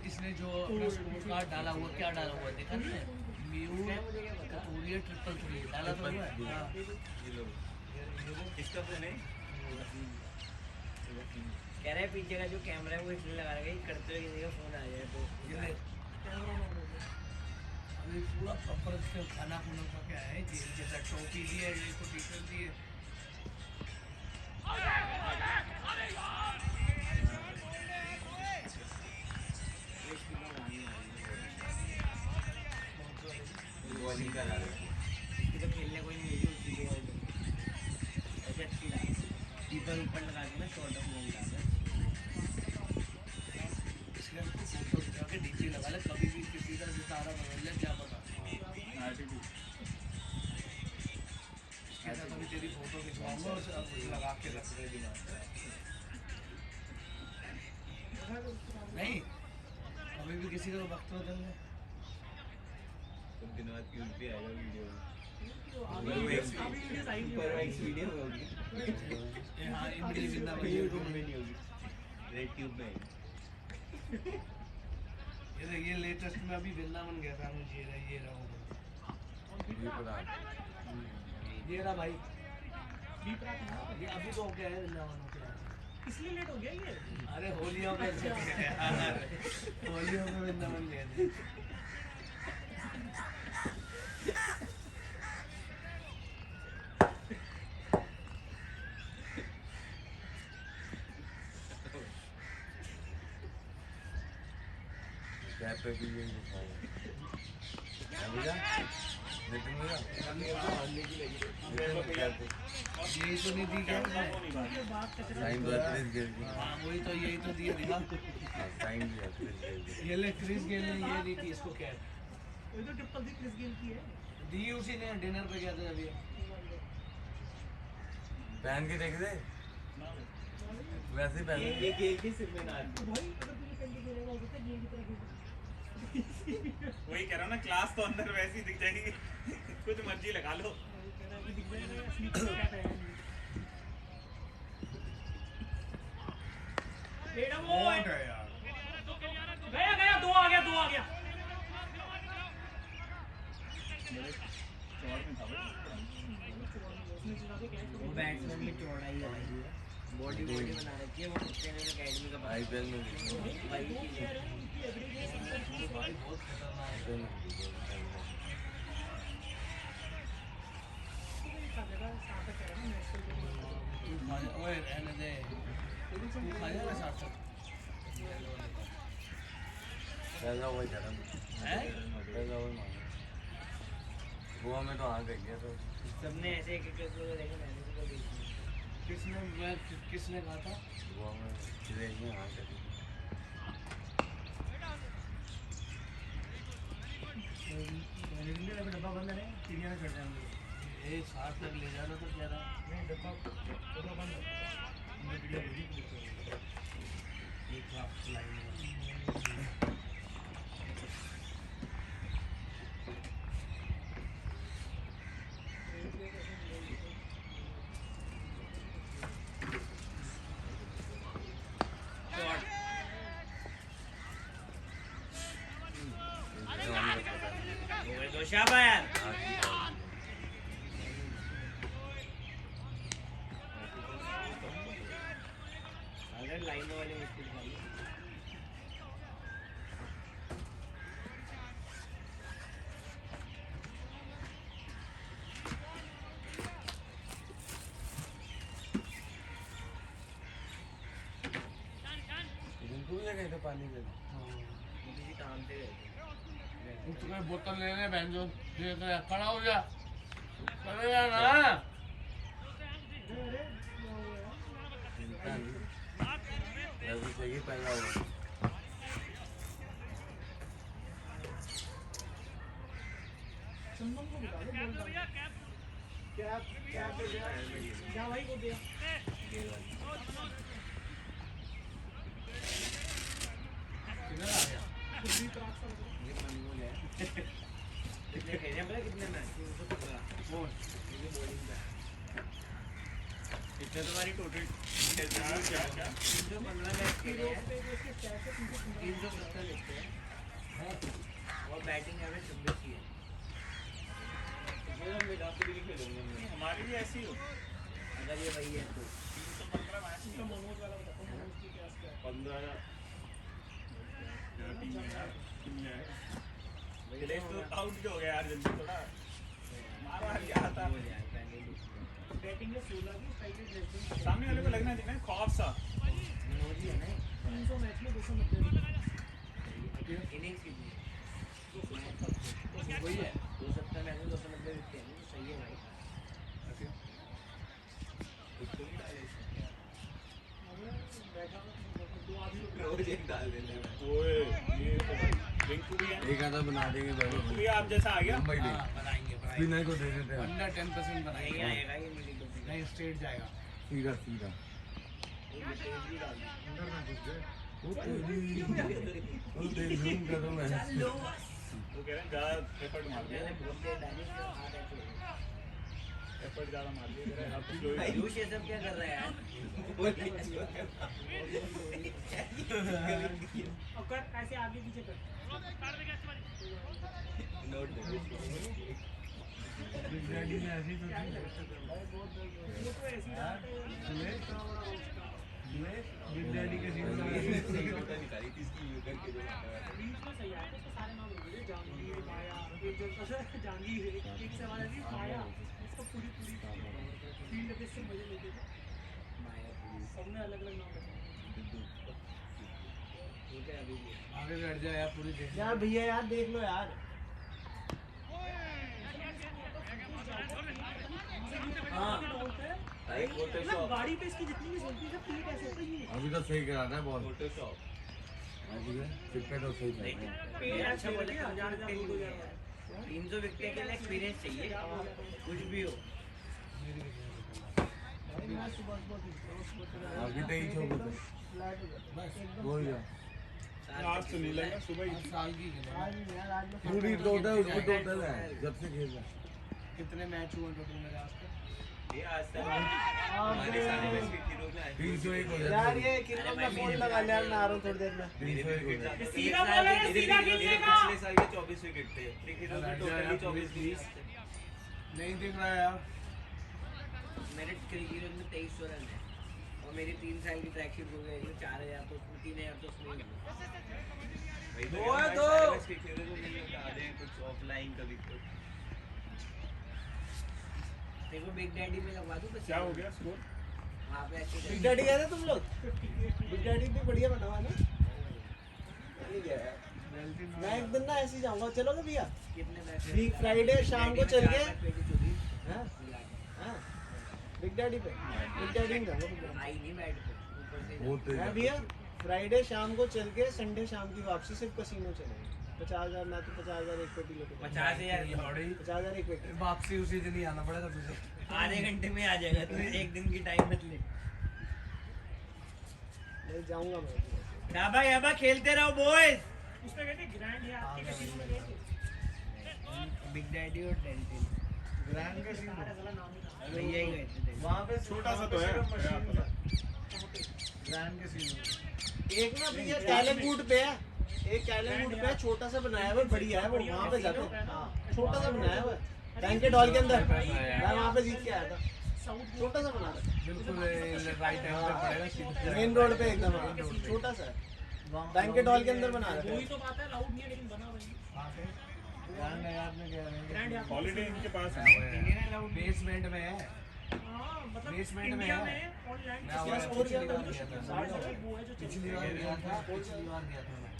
इसने जो अपना स्कोर कार्ड डाला हुआ क्या डाला हुआ देखा नहीं म्यूट कटोरिया 333 डाला तो हुआ है। हाँ। इसका तो नहीं कह रहे हैं पीछे का जो कैमरा है वो इसलिए लगा रखा है कि करते हुए किसी का फोन आ जाए तो ये देख, कैमरा ऑन हो गया। अभी पूरा प्रॉपर खाना खुना का क्या है जेल जैसा टोपी दी है, ये तो टी-शर्ट दी है। बॉलिंग करा रहे हैं। इसकी तो खेलने कोई नहीं है उसी के ऐसे अच्छी लगी कीपर ऊपर लगा के ना शॉर्ट ऑफ नहीं लगा इसलिए हमको फोटो खिंचा के डीपी लगा ले, कभी भी किसी का सितारा बदल ले क्या पता। इसके साथ अभी तेरी फोटो खिंचवाऊंगा और सब कुछ लगा के रख दे दिमाग में। नहीं अभी भी किसी का वक्त बदल ले। कुछ दिन बाद क्यूज भी आएगा वीडियो में। अभी वीडियोस आई पर एक वीडियो होगी। हाँ इमली वृंदावन यूट्यूब में नहीं होगी, रेड ट्यूब में आएगी। ये लेटेस्ट में अभी वृंदावन गया था मुझे ये रहा ये रहा भाई ये अभी तो हो गया है वृंदावन हो गया है। इसलिए लेट हो गया ये। अरे होलियों पे होलियों पे वृंदावन गए थे। कैप पे भी यही लिखा है भैया नितिन भैया यही तो नहीं दी क्या उसने? ये बात का चला। साइन दिया क्रिस गेल की हाँ वही तो यही तो दिया दिखा साइन दिया क्रिस गेल की ये ले क्रिस गेल ने ये दी थी इसको कैप ये तो ट्रिपल दी क्रिस गेल की है। दी उसी ने डिनर पे गया था अभी। पहन के देख दे वैसे ही पहन ये गेल के सिर में ना तो भाई अगर तुझे पेंटिंग करेगा हो सकता है गेम की तरह खेल। वही कह रहा हूँ ना क्लास तो अंदर वैसी दिख जाएगी कुछ मर्जी लगा लो कह रहा है कि दिख जाएगा स्नीकर कैप है। बेटा वो है। गया गया दो आ गया चौड़ में था भाई। उसने चला के कैच वो बैट्समैन में चौड़ाई है भाई बॉडी बना रखी है वो कुत्ते ने अकेडमी का आईपीएल में भाई की भाई बहुत खतरनाक है। ओए रहने दे तू खाया ना साथ साथ पैसा वही चला हैं? पैसा वही मांगा गोवा में तो हाँ देख गया तो सबने ऐसे एक एक लोग देखा, मैंने भी कोई देखी। किसने कहा था? गोवा में चिड़े में हाँ देख इंडिया में डब्बा बंद है, चिड़िया में चढ़ जाएंगे। ये 60 तक ले जाना तो क्या था? नहीं डब्बा बंद है, मैं चिड़िया भेजी पुलिस को। एक लाख लाइन में तो शाबाश यार। अगर लाइनों वाले मुश्किल था। रिंकू भी गए थे पानी के किसी काम से गए थे। तुम्हें बोतल लेने बहन जो खड़ा हो जा, खड़े जा ना। अभी सही पहला हुआ चंदन को बता दो, बोल दो। क्या भाई को दिया? किधर आ गया? कुलदीप राज का बताओ। ये मनमोल है। कितने खेले हैं पता कितने मैच? 315। बोल। ये बॉलिंग का है। कितने तुम्हारी टोटल क्या 315 मैच खेले हैं, पे जो इसके स्टैट्स है 315। 370 लिखते हैं और बैटिंग एवरेज 26 की है। हमारी भी ऐसी हो अगर ये वही है तो 315 मैच इसका मनोज वाला बताओ, मनोज की क्या स्कोर है? 15 टीम में यार टीम में है तो आउट हो गया यार जल्दी थोड़ा मारा क्या था बैटिंग में 16 की, स्ट्राइक रेट लेस देन सामने वाले को लगना चाहिए ना खौफ सा 300 मैच में 290 इनिंग्स कितनी है? 270। वही है। 270 मैच में 290 विकेट है, सही है भाई। बैठा दो आदमी रोज एक डाल देने में ओए ये तो रिंकू भी है एक आधा बना देंगे रिंकू दोनों भी आप जैसा आ गया मुंबई हाँ, लीग बनाएंगे विनर को दे देते हैं अंडर 10% नहीं बनाएंगे। आएगा ये मिली तो नहीं स्ट्रेट जाएगा। सीधा सीधा तेज भी डाल दी। अंदर ना घुस जाए। वो तेरी जूम करो मैं वो कह रहे हैं ज़्यादा एफर्ट मार दिया मैंने बोल दिया डाली तो हाथ ऐसे हो गया। एफर्ट ज़्यादा मार दिया कह रहे हैं, अब स्लो ही आयुष ये सब क्या कर रहा है यार? अब कर ऐसे आगे पीछे कर। नोट दे बिग डैडी में ऐसी तो थी वो तो ऐसे ही डालते हैं। इतना बड़ा उसका। बिग डैडी के सीन सही नोट निकाली थी इसकी यूकर के जो बीच में सही आया था, उसके सारे नाम बोल दिए, जहांगीर, माया, एक जो था जहांगीर, एक सवाल है कि माया, उसको पूरी फील्ड पे से मजे लेते थे। सबने अलग अलग नाम रखे। ठीक है अभी भी है। आगे बैठ जा यार, पूरी देख यार भैया यार देख लो यार। हाँ। एक फोटोशॉप गाड़ी पे इसकी जितनी भी चलती है पीठ ऐसे होता ही है। अभी तो सही कराना है बॉल फोटोशॉप चिप्पे तो सही चल रहा है पेड़ अच्छा बोले बोले 1000 300 विकेट के लिए एक्सपीरियंस चाहिए, कुछ भी हो। अभी तो ही छोड़ दो वो ही है आज तो नहीं लगा सुबह ही थी। साल की खेले। पूरी टोटल उसको टोटल है जब से खेल रहा है कितने मैच हुए टोटल मेरे आज तक? ये आज तक हमारे सारे मैच के तीनों में आए 301 हो यार जाए ये कितना का फोन लगा लिया मैं आ रहा हूँ थोड़ी देर में। 301 हो जाए सीधा बोला है, सीधा खेलने का। पिछले साल के 24 विकेट थे टोटली 24 20 नहीं दिख रहा है यार। मेरे क्रिकेट में 2300 रन है और मेरी 3 साल की ट्रैक शीट हो गई है 4000 तो उसमें 3000 तो उसमें ही है। भाई दो है, तो दो। सारे मैच के खेले तो नहीं होता आधे कुछ ऑफलाइन कभी कुछ देखो बिग डैडी में लगवा दूं बस। क्या हो गया स्कोर वहाँ पे ऐसे बिग डैडी गए थे तुम लोग? बिग डैडी भी बढ़िया बना हुआ है ना? नहीं गया यार। वेल्टी मैं एक दिन ना ऐसे ही जाऊंगा, चलोगे भैया? कितने पैसे? वीक फ्राइडे शाम को चल के पेटी चोरी हाँ हाँ बिग डैडी पे, बिग डैडी में जाऊंगा Big Daddy। आई नहीं बैठ पे ऊपर से वो तेज मैं भैया फ्राइडे शाम को चल के संडे शाम की वापसी सिर्फ कसीनो चलेंगे। 50,000 मैं तो 50,000 एक पेटी लेके 50,000 50,000 एक पेटी। वापसी उसी दिन ही आना पड़ेगा तुझे। आधे घंटे में आ जाएगा तू, एक दिन की टाइम मत ले। मैं जाऊंगा मैं। याबा याबा खेलते रहो बॉयज। उसमें कहते ग्रैंड है आपके कसीनो में गए थे बिग डैडी और डेल्टिन ग्रैंड का सीन सारा साला नाम ही था भैया ही गए थे देखने। वहाँ पे छोटा सा तो है। ग्रैंड के सीन एक ना भैया कैलेकूट पे है, एक कैलेकूट पे है, छोटा सा बनाया हुआ है, बढ़िया है वो, वहाँ पे जाते हैं। हाँ, छोटा सा बनाया हुआ है बैंकेट हॉल के अंदर। मैं वहाँ पे जीत के आया था, छोटा सा बना था बिल्कुल राइट टाइम पे पड़ेगा सीधे। मेन रोड पे एकदम। हाँ, छोटा सा है बैंकेट हॉल के अंदर बना रहा वही है। तो बात है, लाउड नहीं है लेकिन बना वही ग्रैंड है हॉलीडे इनके पास है। बेसमेंट में है। हाँ मतलब Basement में इंडिया है। में ऑनलाइन मैं क्या स्कोर किया था? वो है जो पिछली बार गया था, पिछली बार गया था मैं।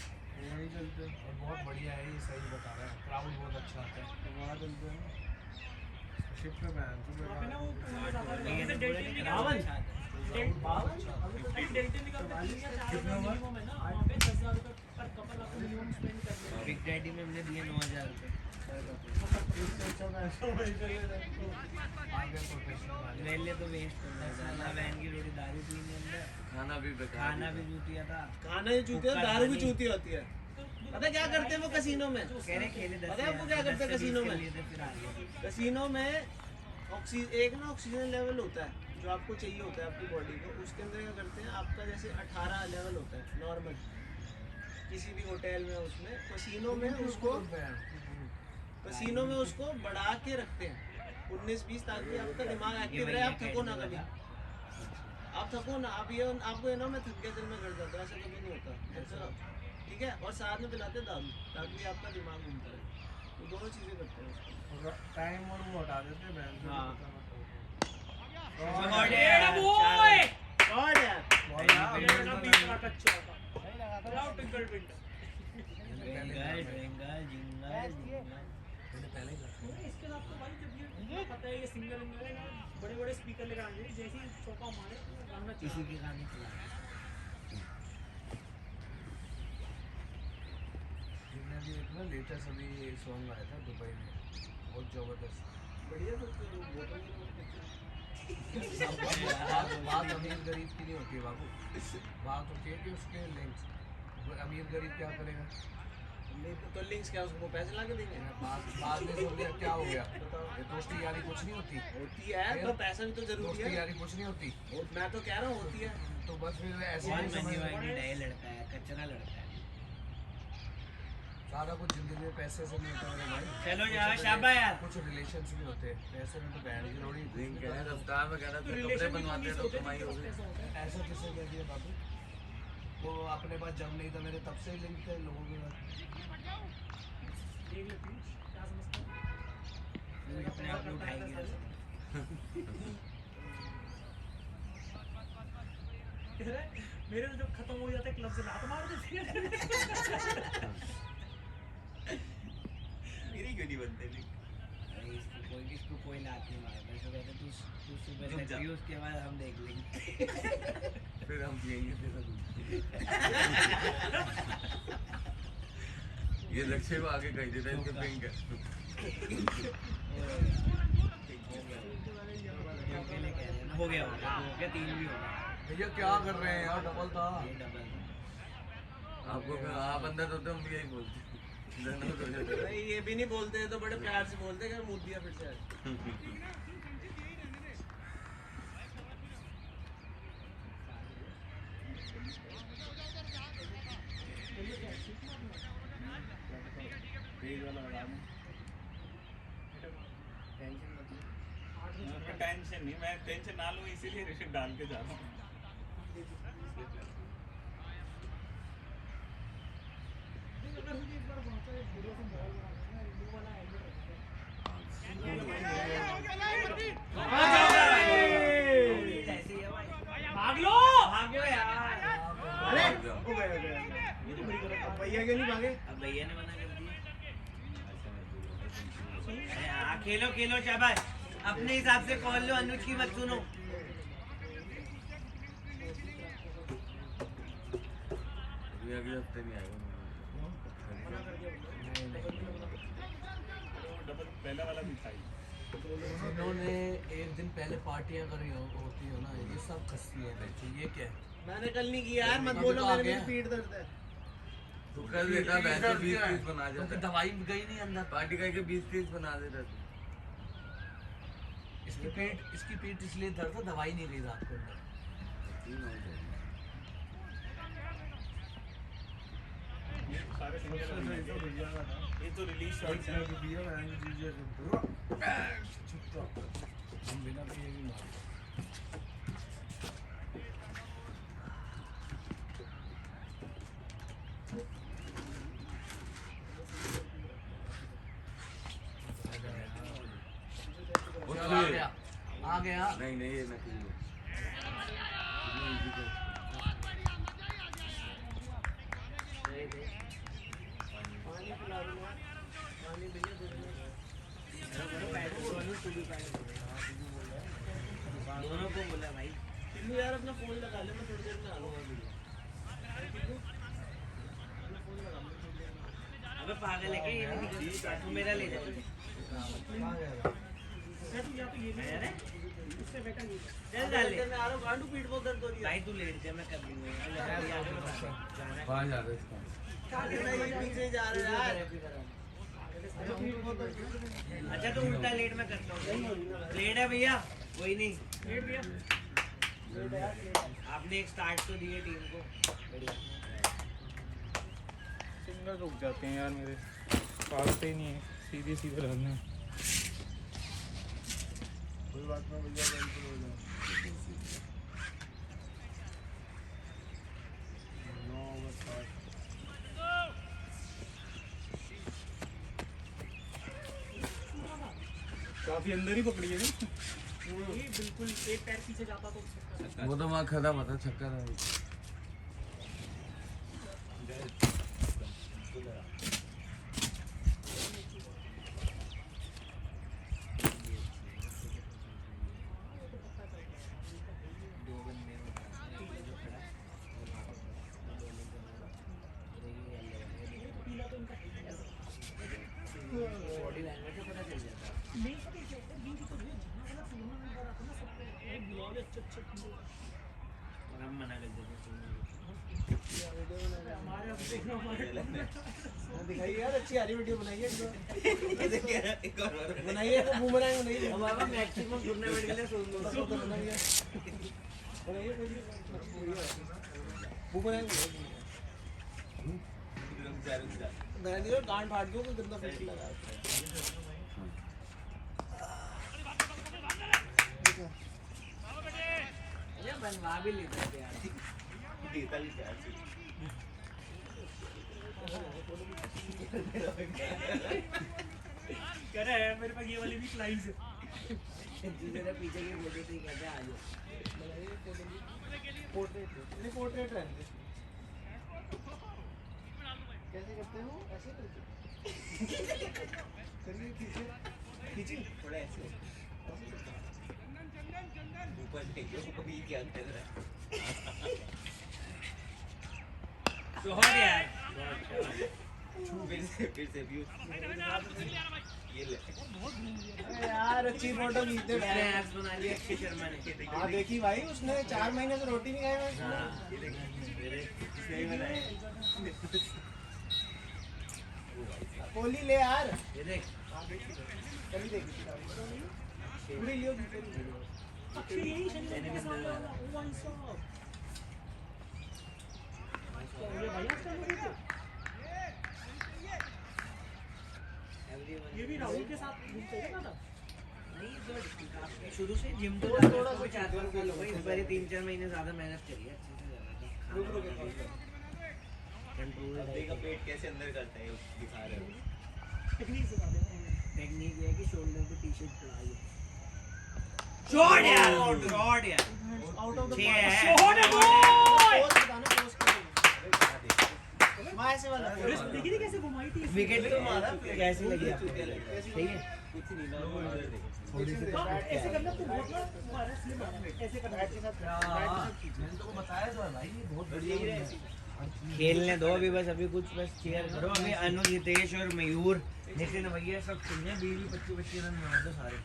यही चलते हैं। और बहुत बढ़िया है, ये सही बता रहा है, क्राउड बहुत अच्छा आता है। वहाँ चलते हैं शिफ्ट पे मैं वहाँ पे ना वो टूर्नामेंट आता है भैया ने जैसे बोला डेल्टिन कि में रावण क्या डेल्टिन में करते 3 या 4 मिनिमम है ना, वहाँ पे 10,000 रुपये पर कपल आपको मिनिमम स्पेंड करना है। बिग डैडी में हमने दिए 9,000 रुपये। आगे प्रोफेशनल वाले। मेरे लिए तो वेस्ट हो गया था ना, वैन की रोटी दारू पीने अंदर, खाना भी बेकार खाना भी चूतिया था। खाना ही चूतिया, दारू भी चूती होती है। पता है क्या करते हैं वो कसीनो में? कह रहे खेले 10 पता है आपको क्या करते हैं कसीनो में? फिर आ गए। कसीनो में एक ना ऑक्सीजन लेवल होता है जो आपको चाहिए होता है आपकी बॉडी को। उसके अंदर क्या करते हैं, आपका जैसे 18 लेवल होता है नॉर्मल किसी भी होटल में, उसमें कसीनो में उसको बढ़ा के रखते हैं 19-20 ताकि आपका दिमाग एक्टिव रहे, आप थको ना कभी। आप थको ना, आप ये आपको ये ना मैं थक गया दिन में घर जाता हूँ, ऐसा कभी नहीं होता। ऐसा ठीक है। और साथ में पिलाते दारू ताकि आपका दिमाग घूमता रहे। तो दोनों चीज़ें करते हैं उसको। टाइम और वो हटा देते हैं बैंक से। हाँ। ये बॉय गॉड यार ये ना बीच का कच्चा था loud tinkle wind dingle dingle jingle jingle. पहले ही इसके साथ तो भाई जब ये पता है ये सिंगर है ना, बड़े बड़े स्पीकर लेकर आएंगे, जैसे ही चौका मारे गाना किसी के गाने चला। जिनने भी एक ना लेटेस्ट अभी सॉन्ग आया था दुबई में, बहुत जबरदस्त। बढ़िया तो बोतल बात अमीर गरीब की नहीं होती है बाबू, बात होती है कि उसके लिंक्स। अमीर गरीब क्या करेगा? तो लिंक्स क्या उसको पैसे ला के देंगे? बाद में सुन लिया क्या हो गया? ये दोस्ती यारी कुछ नहीं होती, होती है तो पैसा भी तो जरूरी दोस्ती है। यारी कुछ नहीं होती। मैं तो कह रहा हूँ होती है। तो बस फिर ऐसे कौन ही बनी समझ वाली नया लड़का है, कचरा लड़का है। सारा कुछ जिंदगी में पैसे से नहीं होता मेरे भाई। चलो यार शाबा यार। कुछ रिलेशंस भी होते हैं, पैसे में तो बैंड की रोड़ी ड्रिंक है रफ्तार में कहना तो कपड़े बनवाते हैं तो कमाई हो गई। ऐसा किसने कह दिया बाबू? वो अपने पास जब नहीं था मेरे तब से ही लिंक थे लोगों के साथ। देख ले पीयूष क्या समझता है वो अपने आप में उठाएगी मेरे तो जब खत्म हो जाते क्लब से लात मार देती है मेरी क्यों नहीं बनते लिंक? अरे इसको कोई लात नहीं मारता, इसको कहते तू सुबह रुक तक जा। पी, उसके बाद हम देख लेंगे। फिर हम पिएंगे तेरा दूध। ये लक्ष्य को आगे कह देता है इसके पिंक है। अकेले कह रहे हैं ना, हो गया 3 भी होगा। भैया क्या कर रहे हैं यार? डबल था। ये डबल आपको आप अंदर होते हम भी यही बोलते हैं। नहीं ये भी नहीं बोलते, तो बड़े प्यार से बोलते हैं कि मुँह दिया फिर से। टेंशन मत लो। टेंशन नहीं, मैं टेंशन ना लूँ इसीलिए रिसिप्ट डाल के जा रहा हूँ। ऐसे ही है भाई। भाग लो भागो यार। अरे हो गया। ये तो बड़ी गलत बात। भैया क्यों नहीं भागे? अब भैया ने मना कर दिया। ऐसा मत बोलो। अरे हाँ खेलो खेलो शाबाश, अपने हिसाब से कॉल लो, अनुज की मत सुनो। अभी अगले हफ्ते नहीं आएगा डबल पहला वाला भी था ही। इन्होंने एक दिन पहले पार्टियां करी होती हो ना, ये सब खस्सी है बैठी। ये क्या है? मैंने कल नहीं किया यार, मत अभी बोलो तो आ मेरे गया। में पीठ दर्द है। तो कर देता वैसे 20-30 बना क्योंकि देता। दवाई गई नहीं अंदर। पार्टी करके 20-30 बना देता तू। इसकी पीठ इसलिए दर्द है, दवाई नहीं गई रात को अंदर। ये सारे ये तो रिलीज शॉट्स हैं। हम बिना पिए भी मार आ गया। नहीं नहीं ये नकली है। पानी पिला दो यार, पानी भैया दे दो। दोनों को बोला भाई। टिल्लू यार अपना फोन लगा ले, मैं थोड़ी देर में आ लूंगा भैया। टिल्लू अपना फोन लगा ले, थोड़ी देर में। अबे पागल है क्या, ये नहीं दिखा, तू मेरा ले जा। अरे उससे बेटर नहीं है। चल डाल ले। मैं आ रहा हूँ, गांडू पीठ बहुत दर्द हो रही है। भाई तू लेट जा, मैं कर लूंगा। बाहर जा रहा है इसका। नहीं, पीछे जा रहे हो यार। पीठ बहुत दर्द हो रही है। अच्छा तो उल्टा लेट मैं करता हूँ। लेट है भैया, कोई नहीं। लेट भैया आपने एक स्टार्ट तो दिए टीम को। फिंगर रुक जाते हैं यार मेरे, काटते ही नहीं है, सीधे सीधे रहने हैं। कोई बात ना भैया, बिल्कुल हो जाए। 9 ओवर 7। काफी अंदर ही पकड़ी है ना। ये बिल्कुल एक पैर पीछे जाता तो वो तो वहाँ खड़ा पता छक्का था। बॉडी लैंग्वेज से पता चल जाता है। नहीं पता क्या है, बीच तो ये जहाँ वाला फिल्म में नजर आता है ना सबको, ये बुलावे अच्छे फिल्म और हम मना कर देते हमारे अब देखना हमारे दिखाइए यार, अच्छी हरी वीडियो बनाइए एक और बनाइए, बूमरैंग बनाइए। अब बाबा मैक्सिमम टूर्नामेंट के लिए सोच लो। बनाइए बूमरैंग बनाइए, गांड फाड़ दो, कोई गंदा फेंक लगा। ये बनवा भी लेते थे यार। कह रहा है मेरे पास ये वाली भी लाइन से दूसरे पीछे की फोटो से कहते हैं आ जाओ। पोर्ट्रेट रहने कैसे करते हो, ऐसे करते करिए, खींचे खींची थोड़ा ऐसे ऊपर देखो ये क्या कर रहा है। शॉट यार, फिर से व्यू ये ले। अरे यार अच्छी फोटो खींचते उसने एप्स बना लिया अक्षय शर्मा ने। हाँ देखी भाई, उसने 4 महीने से रोटी नहीं खाई। हाँ, ये देख, मेरे सही बनाए। कोहली ले यार, ये देख, कभी देखी पूरी लियो, अक्षय यही शनि के सामने वाला ओ भाई साहब ये भैया क्या लोग हैं? ये भी राहुल के साथ घूमते थे ना। नहीं तो शुरू से जिम तो थोड़ा सा 4 साल हो गए, इस बार 3-4 महीने ज्यादा मेहनत करी है। देखा पेट कैसे अंदर करते हैं, दिखा रहे हो। टेक्निक सिखा दे टेक्निक ये है कि शोल्डर पे टी-शर्ट चढ़ाइए। शॉट यार, शॉट यार, आउट ऑफ द छह है। शॉट है बॉय पोस्ट बताना, पोस्ट कर वहाँ ऐसे वाला देखी थी कैसे घुमाई थी विकेट तो मारा कैसी लगी आपको ठीक है ऐसे करना तू बहुत ना मारा स्लिप मारा ऐसे करना मैंने तो बताया तो है भाई ये बहुत बढ़िया खेलने दो अभी बस अभी कुछ बस चेयर करो अभी अनुज हितेश और मयूर नितिन भैया सब खेलने 20-25 रन मार दो सारे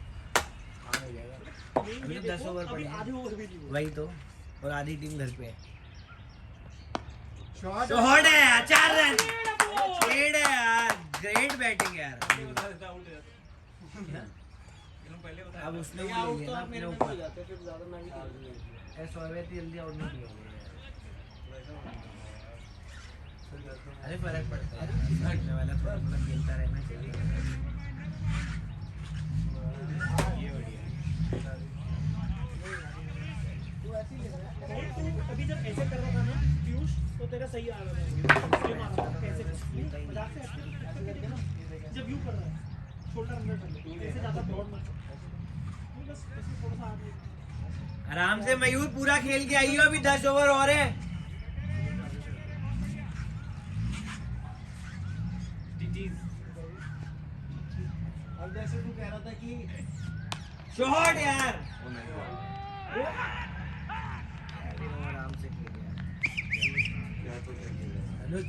हाँ हो जाएगा अभी तो 10 ओवर पड़े आधे ओवर भी नहीं हुए। वही तो और आधी टीम घर पे है शॉट है 4 रन छेड़ है यार ग्रेट बैटिंग यार अब उसने वो ले लिया ना अपने ऊपर जाते फिर ज्यादा मैं भी ऐसा होवे तो जल्दी आउट नहीं होगा अरे फर्क पड़ता है सामने वाला थोड़ा थोड़ा खेलता रहना चाहिए अभी जब ऐसे कर रहा था ना पीयूष तो तेरा सही आ रहा था ये मार रहा था ऐसे मजाक से ऐसे करके ना जब यू कर रहा है शोल्डर अंदर कर ले ऐसे ज्यादा ब्रॉड मत कर बस ऐसे थोड़ा सा आगे आराम से मयूर पूरा खेल के आइयो अभी 10 ओवर और है अब जैसे तू कह रहा था कि शॉट यार आराम से खेल अनुज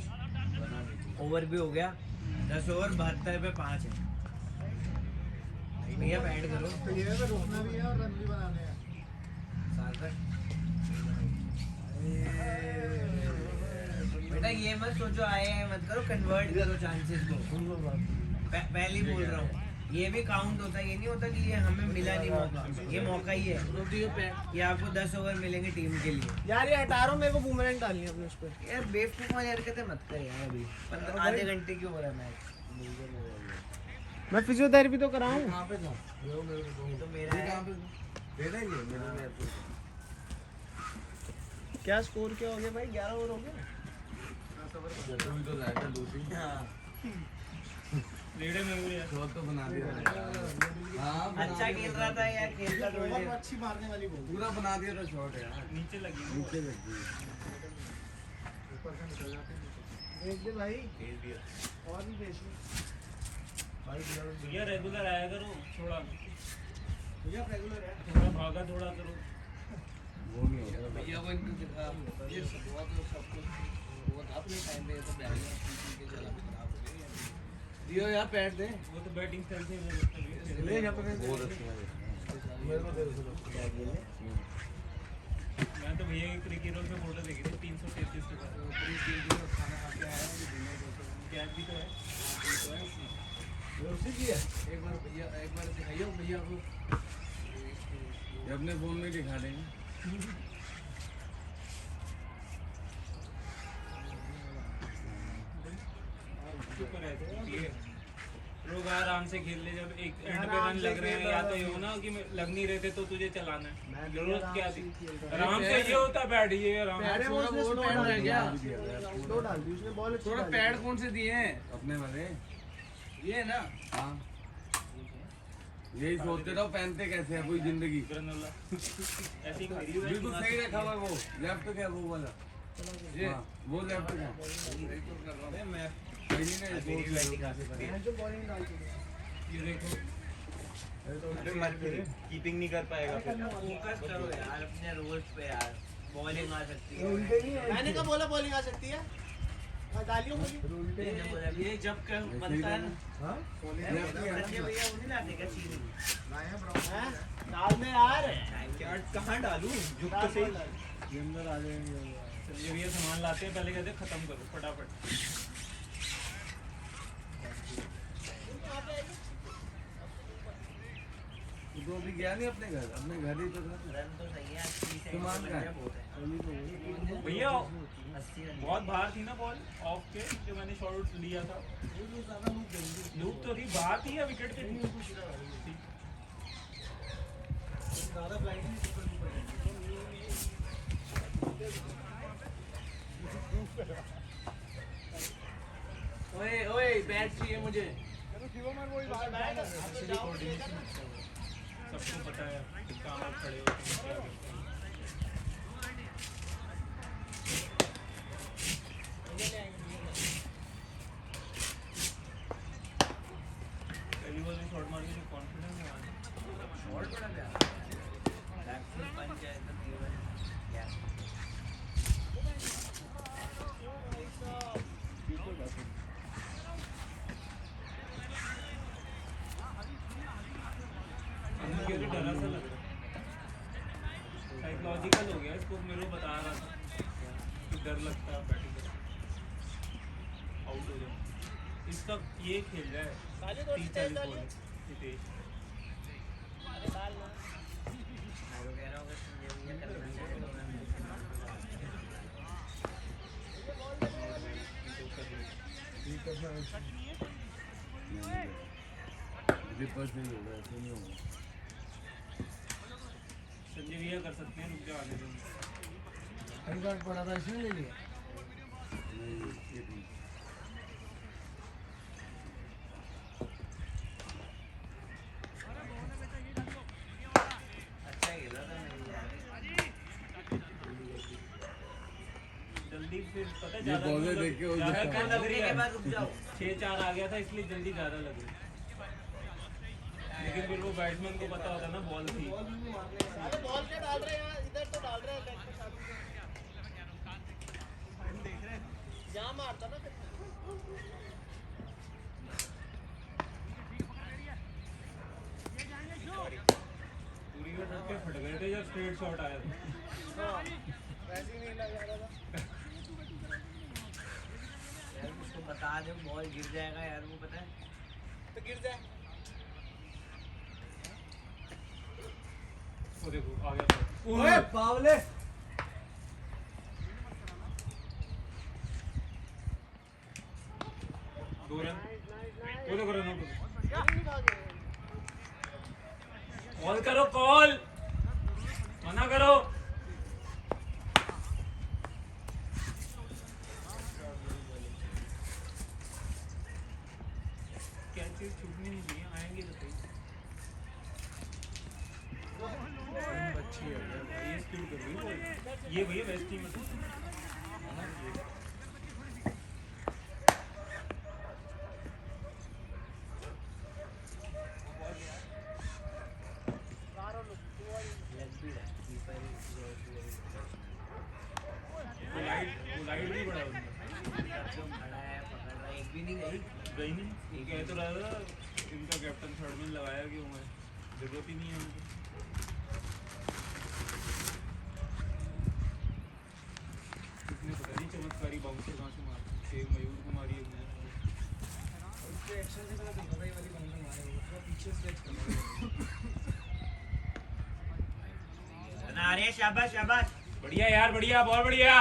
ओवर भी हो गया 10 ओवर 72 पे 5 है भैया ऐड करो तो ये तो रोकना भी है और रन भी बनाने हैं बेटा ये मत सोचो आए हैं मत करो कन्वर्ट करो चांसेस को पहले बोल रहा हूँ ये भी काउंट होता है ये नहीं होता कि ये हमें मिला नहीं मौका ये मौका ही है कि आपको 10 ओवर मिलेंगे टीम के लिए यार ये हटा रहा हूँ मेरे को बूमरैंग डालनी है अपने उस पे यार बेवकूफ वाली हरकतें मत कर यार अभी 15 आधे घंटे क्यों हो रहा है मैच मैं फिजियोथेरेपी तो कराऊं कहाँ पे था ये तो मेरा है कहाँ पे दे देंगे मेरे में क्या स्कोर क्या हो गया भाई 11 ओवर हो गया जरूरी तो लाया 2-3 लीडर में हुई है शॉट तो बना दिया हाँ अच्छा खेल रहा था यार खेलता तो बहुत अच्छी मारने वाली बॉल पूरा बना दिया था शॉट यार नीचे लगी नीचे लग गई ऊपर से निकल जाते हैं देख दे भाई भेज दिया और भी भेज दे भैया रेगुलर आया करो थोड़ा भैया रेगुलर है थोड़ा भागा थोड़ा करो वो नहीं होगा भैया को इनको दिखा ये सब कुछ वो अपने टाइम पे तो बैठ गया के चला खराब हो गया दियो यार पैड दे वो तो बैटिंग स्टाइल से ले जा पे बहुत अच्छा है मेरे को दे दो मैं तो भैया की क्रिकेट पे फोटो देखी थी 333 के बाद खाना खा के आया कैप भी तो है उसी की है एक बार दिखाइए भैया को ये अपने फोन में दिखा देंगे लोग आराम से खेल ले जब एक एंड पे रन लग रहे हैं या तो ये हो ना कि लग नहीं रहे थे तो तुझे चलाना है जरूरत क्या थी आराम से ये होता बैट ये आराम पैड वो उसने स्लो पैड रह गया दो डाल दी उसने बॉल थोड़ा पैड कौन से दिए हैं अपने वाले ये है ना हाँ यही सोचते रहो पहनते कैसे है कोई जिंदगी ऐसी बिल्कुल सही रखा हुआ है वो लेफ्ट क्या वो वाला ये वो लेफ्ट का मैं जो बॉलिंग डाल दी ये देखो कीपिंग नहीं कर पाएगा फिर फोकस करो यार अपने रोल्स पे यार बॉलिंग आ सकती है मैंने कब बोला बॉलिंग आ सकती है डालियो मुझे मैंने बोला ये जब कर बनता है ना संजय भैया वो नहीं लाते क्या चीज डाल में यार क्या कहाँ डालूं झुक तो सही अंदर आ जाएंगे चलिए भैया सामान लाते हैं पहले कहते हैं खत्म करो फटाफट तो अभी गया नहीं अपने घर ही तो था रन तो सही है 80 से सामान का है। बहुत है भैया 80 रन बहुत बाहर थी ना बॉल ऑफ के जो मैंने शॉट लिया था लूप तो थी बाहर थी या विकेट पे थी ज्यादा ब्लाइंड ओए ओए बैट चाहिए मुझे सबको पता है काम आप खड़े होते हैं क्या करते हैं मुझे डरा सा लग रहा है, साइकोलॉजिकल हो गया इसको, मेरे को बता रहा था कि डर लगता है बैटिंग आउट हो जाए। इसका ये खेल रहा है 30-40 बॉल हितेश। संजय भैया कर सकते हैं, रुक जाओ आगे दो। कई बार पड़ा था इसने ले लिया। जल्दी फिर पता है ये ज्यादा बॉलर देख के वो ज्यादा गुस्सा क्यों लग रही है? बाद रुक जाओ। 6-4 आ गया था इसलिए जल्दी ज्यादा लग रही है, लेकिन फिर वो बैट्समैन को पता होता ना बॉल थी। अरे बॉल क्या डाल रहे हैं यार, इधर तो डाल रहे हैं बैट पे साथ में। जहाँ मारता ना पूरी का छक्के फट गए थे जब स्ट्रेट शॉट आया था। वैसे ही नहीं लग रहा था। यार उसको बता दे बॉल गिर जाएगा यार, वो पता है। तो गिर जाए। वो देखो आ गया था। ओए पावले दो रन, वो देखो रन आउट। कॉल करो, कॉल मना करो। क्या चीज छूटनी नहीं चाहिए, आएंगे तो सही। अच्छी है ये स्पीड कर रही है ये भैया वेस्ट टीम है। लाइट भी बड़ा एक भी नहीं गई। गई नहीं, कह तो रहा था इनका कैप्टन थर्ड में लगाया क्यों है, जरूरत ही नहीं है उनको। कितने पता नहीं चमत्कारी बाउंसर कहाँ से मारते, एक मयूर कुमारी है उसके एक्शन से पता चलता था ये वाली बाउंसर मारे वो तो पीछे स्ट्रेच करना। अरे शाबाश शाबाश। बढ़िया यार, बढ़िया बहुत बढ़िया।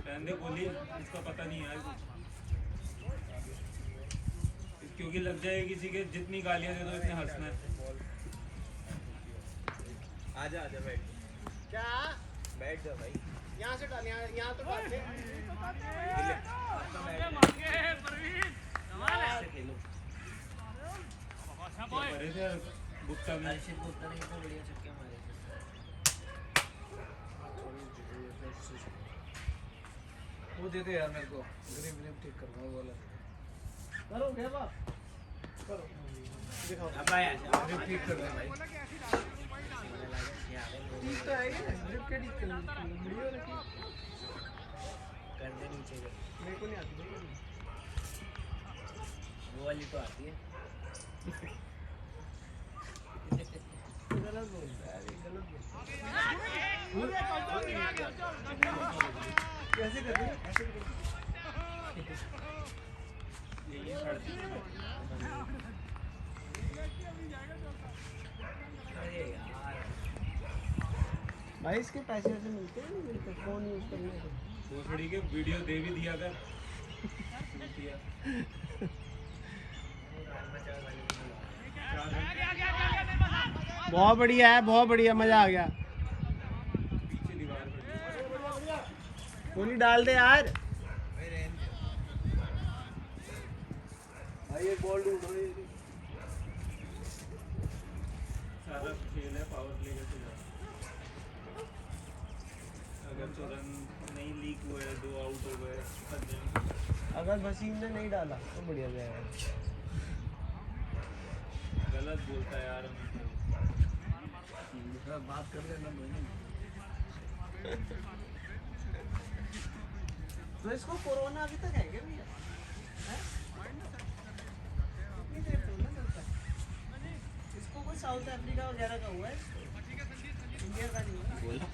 रहने दे कोहली, इसका पता नहीं यार कुछ, क्योंकि लग जाए किसी के, जितनी गालियां दे दो इतने हंसना है। आजा आजा बैठ क्या बैठ जा भाई। यहाँ से डाल, यहाँ तो डाल दे। भरे थे गुप्ता में। अर्शित को उतना नहीं तो बढ़िया छक्के मारे थे। वो दे दे यार मेरे को, ग्रिप ग्रिप ठीक करना वाला। करो क्या बात करो, दिखाओ। अब आया ग्रिप ठीक कर दे भाई। ठीक तो है ये ग्रिप के ठीक कर वीडियो रखी कर दे नीचे कर। मेरे को नहीं आती भाई। वो वाली तो आती है। गलत बोलता है ये, गलत बोलता है। कैसे कर रहे हैं, ऐसे कर ये अरे यार भाई इसके पैसे ऐसे मिलते हैं, नहीं मिलते फोन यूज करने के। भोसड़ी के वीडियो दे भी दिया कर। दिया। बहुत बढ़िया है, बहुत बढ़िया, मजा आ गया। पीछे दीवार पर गोली डाल दे यार। भाई एक बॉल ढूंढो ये। सारा खेल है पावर प्ले का चला। अगर तो रन नहीं लीक हुए, 2 आउट हो गए, फंस जाएंगे। अगर वसीम ने नहीं डाला तो बढ़िया जाएगा। गलत बोलता है यार हमें। बात कर लेना तो इसको कोरोना अभी तक है क्या भैया? हैं? कितनी देर से ना चलता है? साउथ अफ्रीका वगैरह का हुआ है, इंडिया का नहीं हुआ। बोला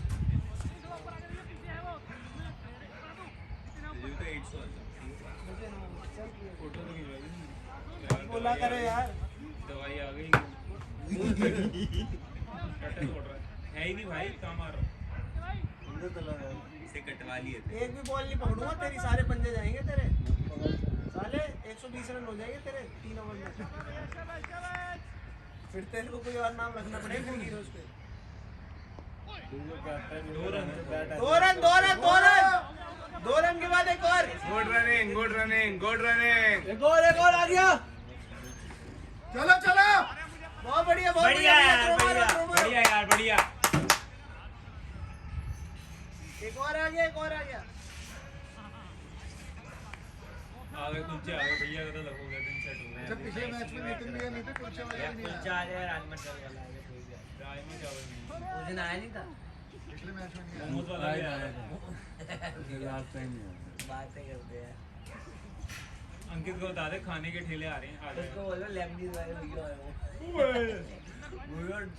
ये तो 800 फोटो तो खिंचवाई बोला करे यार। दवाई आ गई कटे तोड़ रहा है ही नहीं भाई, काम आ रहा इसे कटवा लिए थे। एक भी बॉल नहीं पकड़ूंगा तेरी, सारे पंजे जाएंगे तेरे साले। 120 रन हो जाएंगे तेरे 3 ओवर में। फिर तेरे को कोई और नाम रखना पड़ेगा हीरोज पे। 2 रन 2 रन के बाद एक और। Good running good running good running. एक और आ गया। चलो चलो बहुत बढ़िया बहुत बढ़िया यार, थ्रो मारो, थ्रो मारो। बढ़िया यार, बढ़िया। एक और आ गया, एक और आ गया। आगे कुछ आगे भैया का तो लगोगे दिन सेट हो गया। पिछले मैच में नितिन भैया नहीं थे, कुछ वाला नहीं आया। आ जाए राजमा चावल वाला आएगा कोई भी आएगा। राय में चावल नहीं, उस दिन आया नहीं था, पिछले मैच में नहीं आया। मोमोज वाला भी आया था। लास्ट टाइम नहीं आया। बातें करते हैं। अंकित को बता दे खाने के ठेले आ रहे हैं, आ उसको जाएगा। बोलो लेमनीज वाले भैया आए वो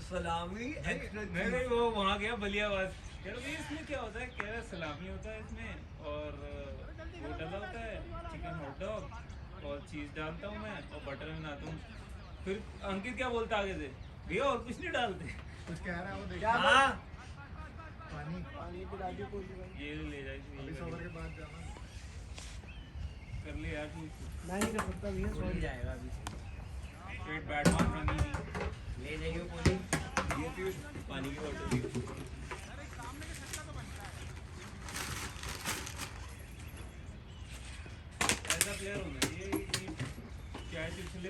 सलामी एक्स्ट्रा नहीं नहीं, वो वहाँ गया बलियाबाद, कह रहा भैया इसमें क्या होता है, कह रहा सलामी होता है इसमें और वो डला होता है चिकन हॉट डॉग और चीज़ डालता हूँ मैं और बटर में बनाता हूँ। फिर अंकित क्या बोलता आगे से, भैया और कुछ नहीं डालते। कुछ कह रहा है वो, देखो क्या हाँ पानी पानी पिला दियो कोई भी। ये ले जाए अभी ओवर के बाद जाना। कर ले यार तू, मैं नहीं कर सकता भैया, मिल सॉरी। जाएगा अभी स्ट्रेट बैट मारना नहीं। ले जाइए कोहली। ये पीयूष पानी की बोतल दी। ऐसा प्लेयर होना चाहिए कि क्या पिछले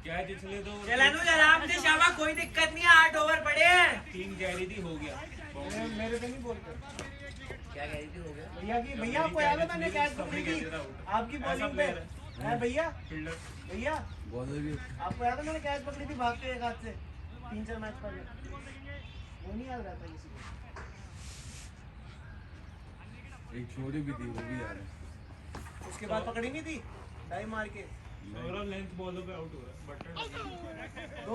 क्या पिछले तो चलानु आराम से शाबा, कोई दिक्कत नहीं है, 8 ओवर पड़े हैं। 3 कैरी थी, हो गया। मेरे पे नहीं बोलते क्या कह रही थी, हो गया भैया की। भैया आपको याद है मैंने कैच पकड़ी थी आपकी बॉलिंग पे? है भैया, फील्डर भैया बॉलर भी आपको याद है मैंने कैच पकड़ी थी भाग के एक हाथ से 3-4 मैच पहले? वो नहीं याद रहता किसी को। एक छोटी भी थी, वो भी याद है। उसके बाद पकड़ी नहीं थी डाई मार के? ओवरऑल लेंथ बॉलों पे आउट हो रहा है, बटन दो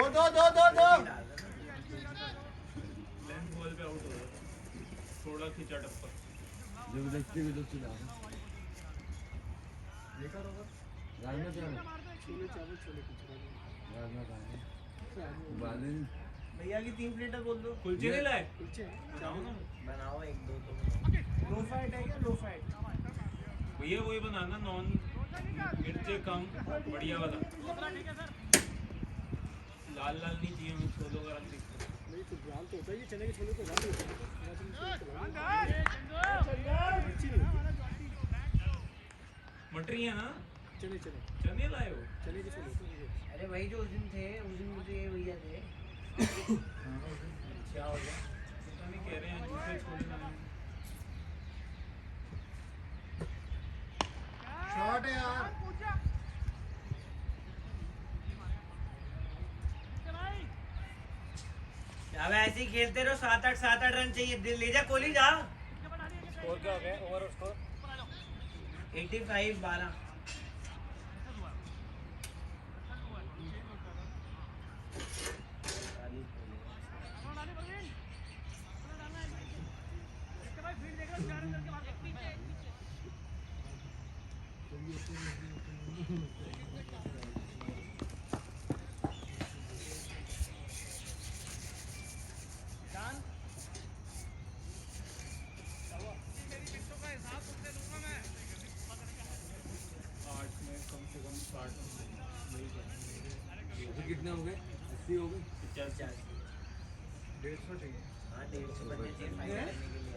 लेंथ बॉल पे आउट हो रहा है, थोड़ा खिंचा टप्पा। जबरदस्ती भी तो चला देखा होगा राजमा चावल छोले चावल छोले खिचड़ी। राजमा चावल बालन भैया की 3 प्लेटर बोल दो। कुलचे नहीं लाए, कुलचे जाओ ना बनाओ 1-2 तो लो फैट है क्या? Low fat. भैया वही बनाना, नॉन मिर्चे कम बढ़िया वाला, लाल लाल नहीं चाहिए हमें, छोलों का रंग दिखता है। नहीं तो लाल तो होता है, ये चने के छोले तो लाल होता है। मटरी है ना, चने चने चने लाए हो। चने के छोले होते हैं। अरे वही जो उस दिन थे, उस दिन मुझे ये भैया थे। क्या हो गया? पता नहीं कह रहे हैं दूसरे छोले लाए हैं। शॉट है यार। अब ऐसे ही खेलते रहो, 7-8 रन चाहिए। ले जा कोहली जा। स्कोर क्या हो गया, ओवर स्कोर? 85-12। कितने हो गए? 80 हो गए? 50 150 चाहिए। हाँ 150 बनने चाहिए फाइनल करने के लिए।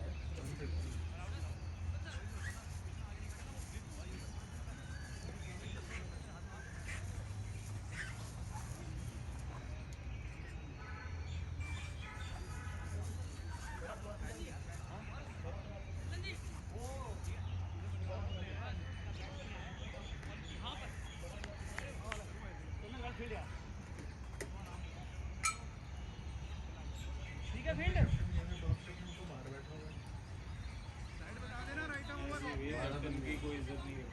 ठीक है फील्ड। की कोई इज्जत नहीं है।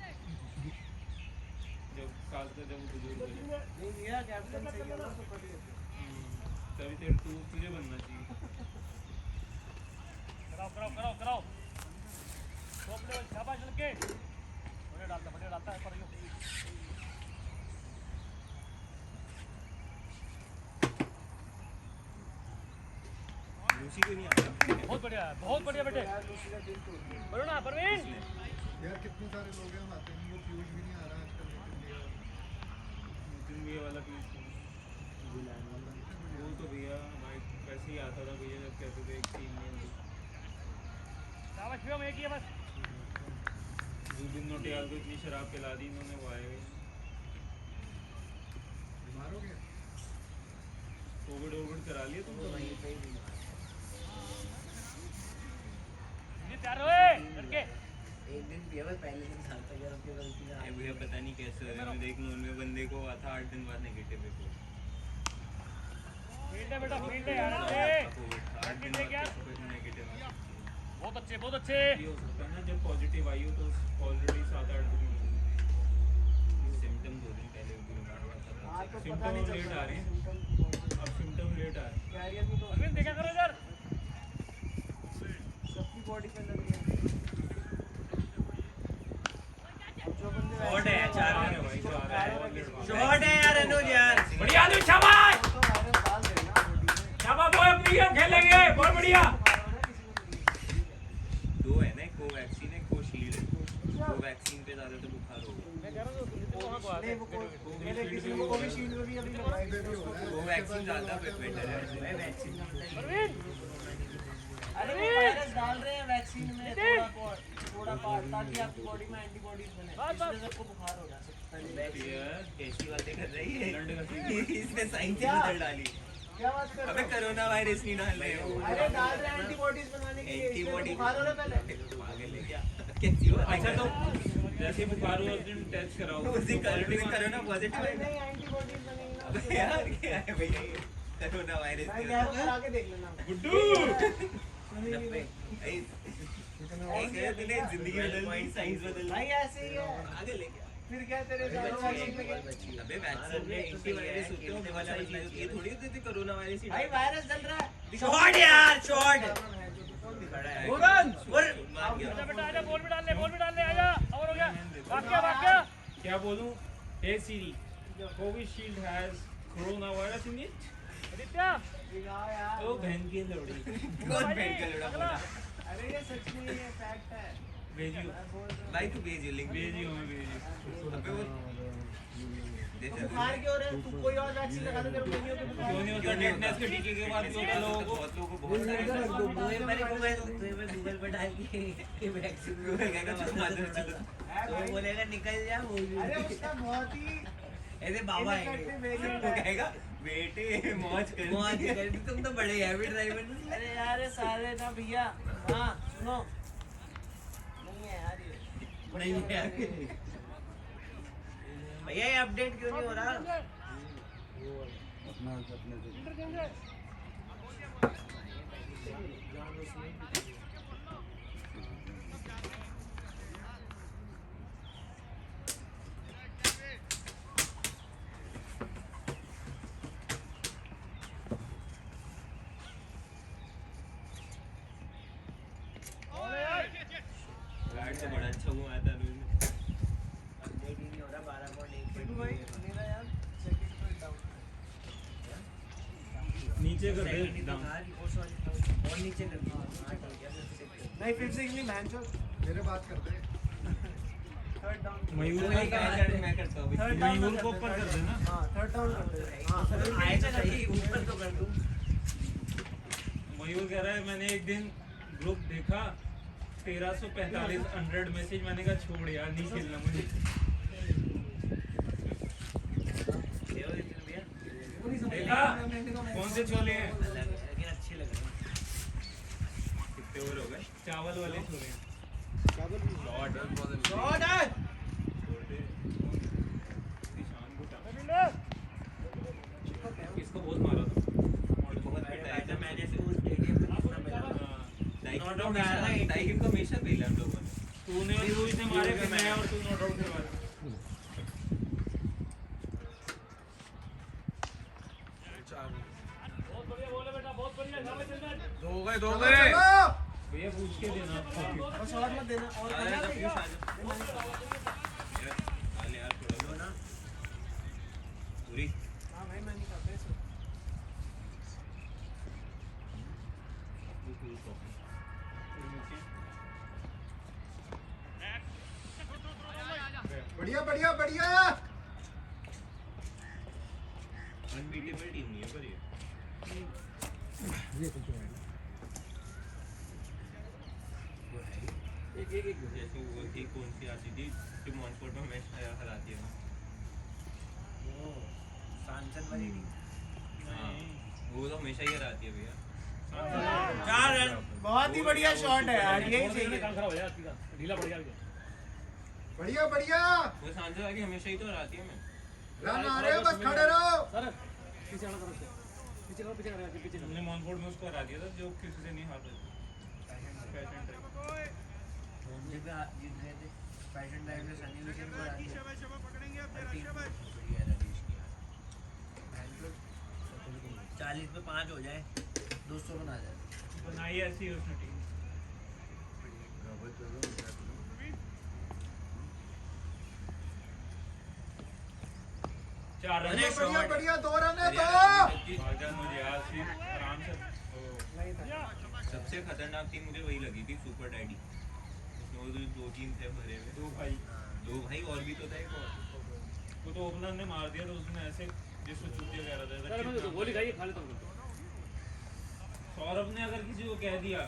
जब खासकर जब वो बुजुर्ग हो जाए। नहीं भैया कैप्टन सही है ना तो कर लेते तभी तेरे तुझे बनना चाहिए। कराओ शाबाश लड़के बढ़िया डालता है पर यो लूसी को नहीं आता। बहुत बढ़िया बेटे बोलो ना परवीन यार कितने सारे लोग हैं हम आते हैं वो पीयूष भी नहीं आ रहा आजकल नितिन भैया वाला पीस वो तो भैया भाई वैसे ही आता था भैया जब कहते थे एक टीम में शाबाश भैया मैं किया बस जुबिन नौटियाल को इतनी शराब पिला दी इन्होंने, वो आए बीमार हो गया कोविड करा लिया तुम तो भाई। ये तैयार हुए लड़के एक दिन पिया बस पहले दिन खाता यार अपनी गलती ना अरे भैया पता नहीं कैसे हो रहा है। मैं देख लूँ उनमें बंदे को हुआ था 8 दिन बाद नेगेटिव रिपोर्ट। फील्ड है बेटा फील्ड है यार ए 8 दिन बाद नेगेटिव। बहुत अच्छे ये हो सकता है ना जब पॉजिटिव आई हो तो ऑलरेडी 7-8 दिन सिम्टम 2 दिन पहले बीमार हुआ था। सिम्टम लेट आ रहे हैं, अब सिम्टम लेट आ रहे हैं। कैरियर भी तो परवीन देखा करो इधर सबकी बॉडी पे लग रही है अब जो बंदे शॉट है चार आ रहे हैं भाई, आ रहे हैं। शॉट है यार अनुज यार बढ़िया अनुज शाबाश तो वायरस डाल देना बॉडी में शाबाश बॉय अपनी गेम खेलेंगे बहुत बढ़िया दो है ना, कोवैक्सीन है, कोशील्ड है। कोवैक्सीन पे ज़्यादा तो बुखार होगा। मैं कह रहा हूं वहां को आ नहीं वो मेरे किसी को कोविशील्ड में भी अभी लगाई गई है कोवैक्सीन ज़्यादा बेटर है। वैक्सीन परवीन अरे वो वायरस डाल रहे हैं वैक्सीन में थोड़ा पार्ट ताकि आपकी बॉडी में एंटीबॉडीज बने इसलिए सबको बुखार हो जाए यार कैसी बातें कर रही है। इसने साइंस क्या? बदल डाली क्या बात कर अबे रहे हो कोरोना वायरस नहीं डाल रहे हो। अरे डाल रहे हैं एंटीबॉडीज बनाने के लिए इसलिए तो एंटीबॉडी बुखार हो रहा है पहले पागल है क्या? कैसी बात? अच्छा तो जैसे बुखार हुआ उस दिन टेस्ट कराओ। उस दिन कोरोना पॉजिटिव अरे है। नहीं एंटीबॉडीज बनेंगे ना अबे यार क्या है भैया ये? कोरोना वायरस मैं लैब में आके देख लेना गुड्डू सुनी नहीं भाई तूने जिंदगी बदल दी, साइंस बदल दी। भाई ऐसे ही है आगे लेके आ। फिर क्या तेरे सारे वैक्सीन में क्या अबे वैक्सीन में एंटीवायरस होते हैं वाला ये थोड़ी होते थे कोरोना वायरस ही। भाई वायरस चल रहा है शॉट यार शॉट और आजा बेटा आजा बॉल भी डाल ले आजा और हो गया वाक्य क्या बोलूं? Hey Siri, Covishield has corona virus in it. Aditya दिखाओ यार ओ बहन की लोड़ी। कौन बैठ कर लड़ा बोला अरे ये सच में ये फैक्ट है भेजियो मैं बोल रहा हूँ भाई, तू भेजियो लिंक भेजियो, मैं भेजियो। अबे वो तो बुखार क्यों हो रहा है तू कोई और वैक्सीन लगा दे तेरे को नहीं होता बुखार क्यों नहीं होता? टेटनस के टीके के बाद भी होता लोगों को। बहुत लोगों को बहुत सारे गूगल पर डाल के वैक्सीन कहेगा मादर चलो। तो वो बोलेगा निकल जा वो भी अरे उसका बहुत ही ऐसे बाबा है इनफेक्टिव वो वेरिएंट है कहेगा बेटे मौज कर। मौज कर तुम तो बड़े हैवी ड्राइवर अरे यार ये सारे ना भैया हाँ सुनो नहीं है यार ये नहीं है भैया ये अपडेट क्यों नहीं हो रहा गार्ड से बड़ा अच्छा हुआ था रोज। अपडेट ही नहीं हो रहा 12.1 बिट्टू भाई मेरा यार सेकंड पर डाउन नीचे कर दे डाउन डाउन। और नीचे कर दो नहीं फिर से इंग्लिश मैन चल मेरे बात करते हैं थर्ड डाउन मयूर मैं का मैं करता हूँ। थर्ड डाउन मयूर को ऊपर कर देना। हाँ थर्ड डाउन कर दे हाँ आए तो सही ऊपर तो कर दूं मयूर कह रहा है मैंने एक दिन ग्रुप देखा 1345 100 मैसेज, मैंने कहा छोड़ यार नहीं खेलना मुझे। देखा कौन से छोले हैं? लेकिन अच्छे लग रहे हैं कितने ओवर हो गए? चावल वाले छोले हैं। शॉट है छोड़ दे। ईशान को टाक। इसको बहुत मारा था। बहुत पिटाया था। मैं जैसे उस स्टेडियम में कितना मिला नॉट आउट आया था। टाइगर को हमेशा पहला हम लोगों ने। तूने और तू इसे मारे, फिर मैं और तू नॉट आउट से मारे। दो गए भैया पूछ के देना और शॉट मत देना और करना देगा यार थोड़ा दो ना पूरी हां भाई मैं नहीं खाता इसको बढ़िया बढ़िया बढ़िया अनबीटेबल टीम नहीं है पर ये एक जैसे वो थी कौन सी आती थी जो मॉनफोर्ट में मैच हराती है वो सांसद वाली टीम हाँ वो तो हमेशा ही हराती है भैया 4 रन बहुत ही बढ़िया शॉट है यार यही चाहिए काम खराब हो जाएगा आपका ढीला पड़ जाएगा बढ़िया बढ़िया वो सांसद वाली हमेशा ही तो हराती है मैं रन आ रहे हैं बस खड़े रहो सर पीछे वाला तरफ से पीछे करो पीछे हमने मॉनफोर्ट में उसको हरा दिया था जो किसी से नहीं हारता पैशन होमजे पे जीत गए थे फैशन ड्राइव में सनी लियोन को हरा दिया बढ़िया रनीश की 40 पे 5 हो जाए 200 बना जाए बनाई ऐसी है उसने टीम चार रन बढ़िया बढ़िया 2 रन है 2 मुझे याद थी आराम से सबसे खतरनाक टीम मुझे वही लगी थी सुपर डैडी उसमें 2-3 थे भरे हुए दो भाई और भी तो था एक और वो तो ओपनर ने मार दिया तो उसने ऐसे जिसको चूतिया कह रहा था सर मैं गोली खाई खा लेता हूं सौरभ ने अगर किसी को कह दिया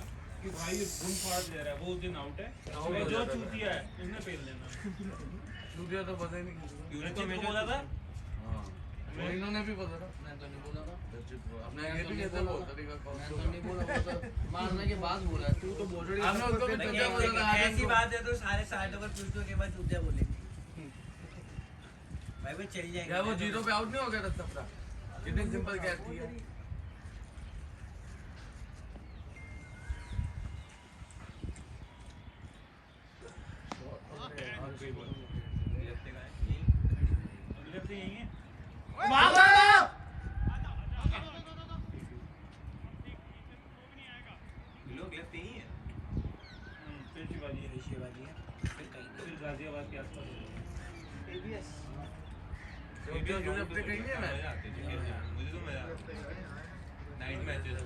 कि भाई ये घूम फाड़ ले रहा है वो उस दिन आउट है और जो चूतिया है उसने फेल देना चूतिया तो पता ही नहीं यूनिट तो मैं बोला था वो इन्होंने भी पता था मैं तो नहीं बोला था अपने ये भी कहते बोल तरीका कौन मैं तो नहीं बोला वो मारने के बाद बोला तू तो बोल रही हमने उसको भी चूतिया बोला था ऐसी बात है तो सारे 60 ओवर पूछते के बाद चूतिया बोलेंगे भाई वो चल जाएंगे क्या वो जीरो पे आउट नहीं हो गया था सबका कितनी सिंपल कैच थी यार गाजियाबाद के आसपास एबीएस मुझे तो मजा नाइट मैचेस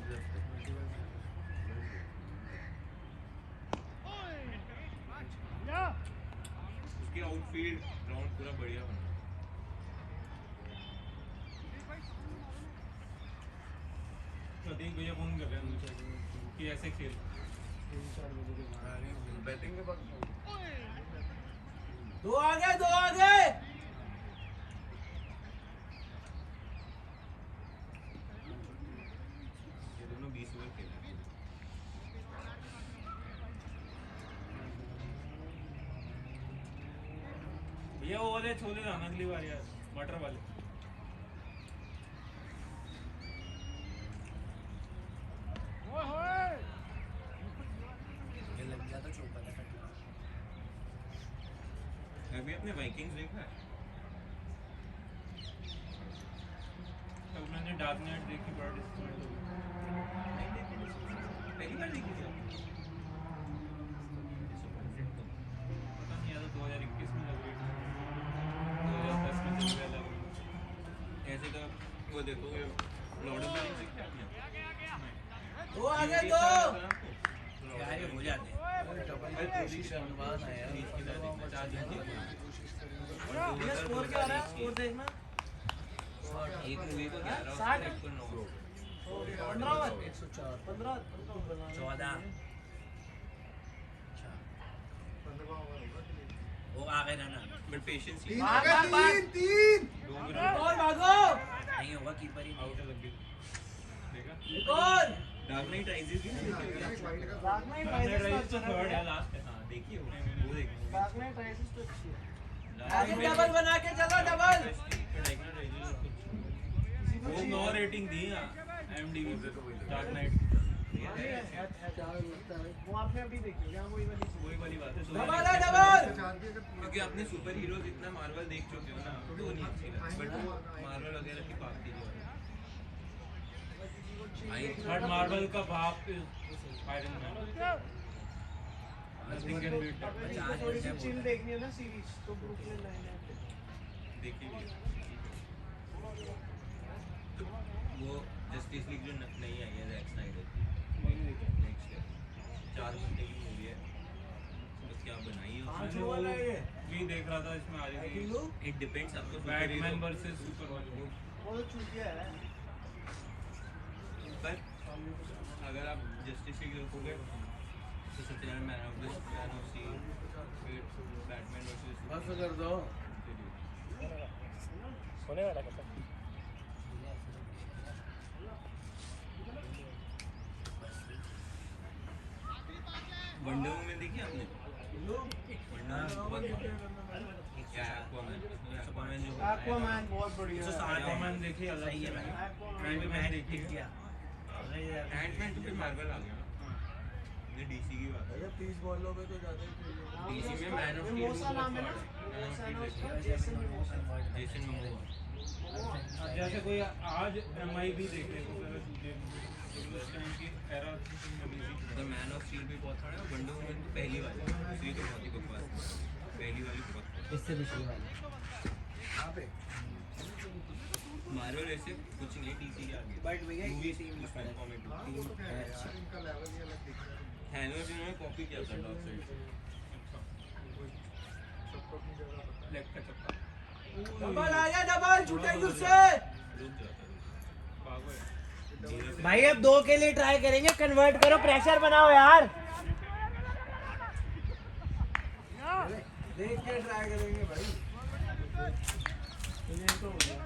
उसकी आउटफील्ड ग्राउंड पूरा बढ़िया बना प्रतीक भैया फोन कर रहे हैं मुझे कि ऐसे खेल बैटिंग के बाद दो आगे ये दोनों 20 ओवर खेले भैया वो वाले छोले लाना अगली बार यार मटर वाले ये लग गया तो चौका था अभी अपने वाइकिंग्स देखा है तब मैंने डार्क नाइट देखी बड़ा डिस्टर्ब हो गया पहली बार देखी थी पता नहीं यार 2021 में लग रही थी 2010 में चल गया ऐसे तो वो देखो लॉर्ड ऑफ द रिंग्स देखा आपने दो आगे दो यार ये हो जाते हैं भाई कोशिश अनुमान है यार इसके साथ देखना चाहती थी ये स्कोर क्या आ रहा है स्कोर देखना एक मूवी को 11 साठ। और एक को 9 15 ओवर 15 14 वो आ गए ना बट पेशेंस 3 आ गए 3 दो और मिनट भागो नहीं होगा कीपर ही आउट लग गई देखा एक और डार्क नाइट राइजेस भी नहीं देखी dark night dark night rises rises तो थर्ड है लास्ट है हां देखिए वो देखिए डार्क नाइट राइजेस तो अच्छी है Dark आगे Knight डबल बना के चलो डबल वो 9 रेटिंग दी IMDb पे डार्क नाइट वो आपने अभी देखी क्या वही वाली बात है डबल है डबल क्योंकि अपने सुपर हीरोज इतना मार्वल देख चुके हो ना तो नहीं अच्छी लगती बट वो मार्वल वगैरह की बात थी बट मार्वल का बाप Iron Man nothing can beat थोड़ी सी चिल देखनी है ना सीरीज तो ब्रुकलिन नाइन-नाइन देखिए वो जस्टिस लीग जो नई आई है जैक स्नाइडर की नेक्स्ट ईयर 4 घंटे की मूवी है तो क्या बनाई है उसने भी देख रहा था इसमें आ रही थी इट डिपेंड्स आपको बैटमैन वर्सेस सुपरमैन वो तो चूतिया है पर अगर आप जस्टिस लीग देखोगे तो सबसे ज़्यादा मैन ऑफ स्टील फिर बैटमैन वर्सेस बस कर दो सोने वाला कैसा वंडर वुमन देखी आपने वंडर क्या एक्वामैन जो एक्वामैन बहुत बढ़िया है एक्वामैन देखी अलग सही है भाई मैं देखी किया एंटमैन तो फिर मार्वल आ गया ना ये डीसी की बात है 30 बॉलों में तो ज्यादा ही खेल डीसी में मैन ऑफ मोसा नाम है ना जेसन मोसा जेसन मोमोआ जैसे कोई आज एमआई भी देखने को उस टाइम की era the man of steel भी बहुत बड़ा है वंडर वुमन तो पहली वाली दूसरी तो बहुत ही बकवास पहली वाली बहुत इससे पिछली वाली मार्वल ऐसे कुछ नहीं डीसी के आगे बट भैया मूवीज उसमें कॉमिक इनका लेवल ही अलग दिख रहा है थैनोस इन्होंने कॉपी किया था डॉग साइड से सबको अपनी जगह पता है लेग का चक्का डबल आ जा डबल छूटेंगे उससे रुक जाता है पागल भाई अब 2 के लिए ट्राई करेंगे कन्वर्ट करो प्रेशर बनाओ यार देख के ट्राई करेंगे भाई ये तो हो गया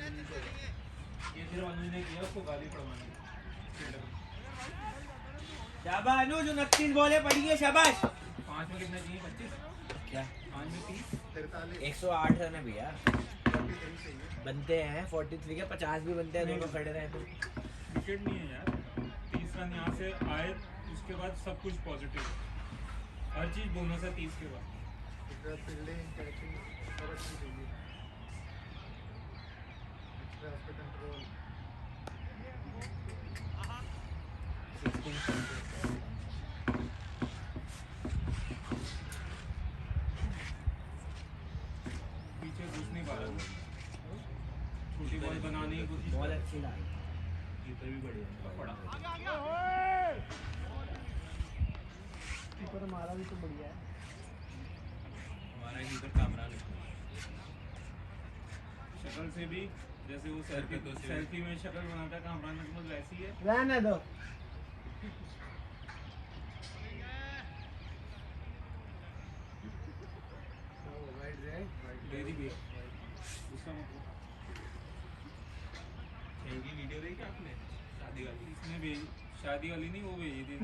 ये फिर अनुज ने किया उसको गाली पड़वानी शाबाश अनुज 29 बॉलें पड़ी है शाबाश 5 में कितने चाहिए 25 क्या 5 में 30 43 108 रन है भैया 43 चाहिए बनते हैं 43 के 50 भी बनते हैं दोनों खड़े रहे तो विकेट नहीं है यार 30 रन यहाँ से आए उसके बाद सब कुछ पॉजिटिव हर चीज बोनस है 30 के बाद इधर फील्डिंग कैचिंग सब अच्छी चाहिए एक्स्ट्रा पे कंट्रोल पीछे घुस नहीं पा रहा छोटी बॉल बनाने की कोशिश बहुत अच्छी डाल कीपर भी बढ़िया पड़ा कीपर हमारा भी तो बढ़िया है हमारा कीपर कामरान है शक्ल से भी जैसे वो सेल्फी में शक्ल बनाता है कामरान अकमल वैसी है रहने दो डेरी भी उसका मतलब इनकी वीडियो देखी आपने शादी वाली इसने भी शादी वाली नहीं वो भेजी थी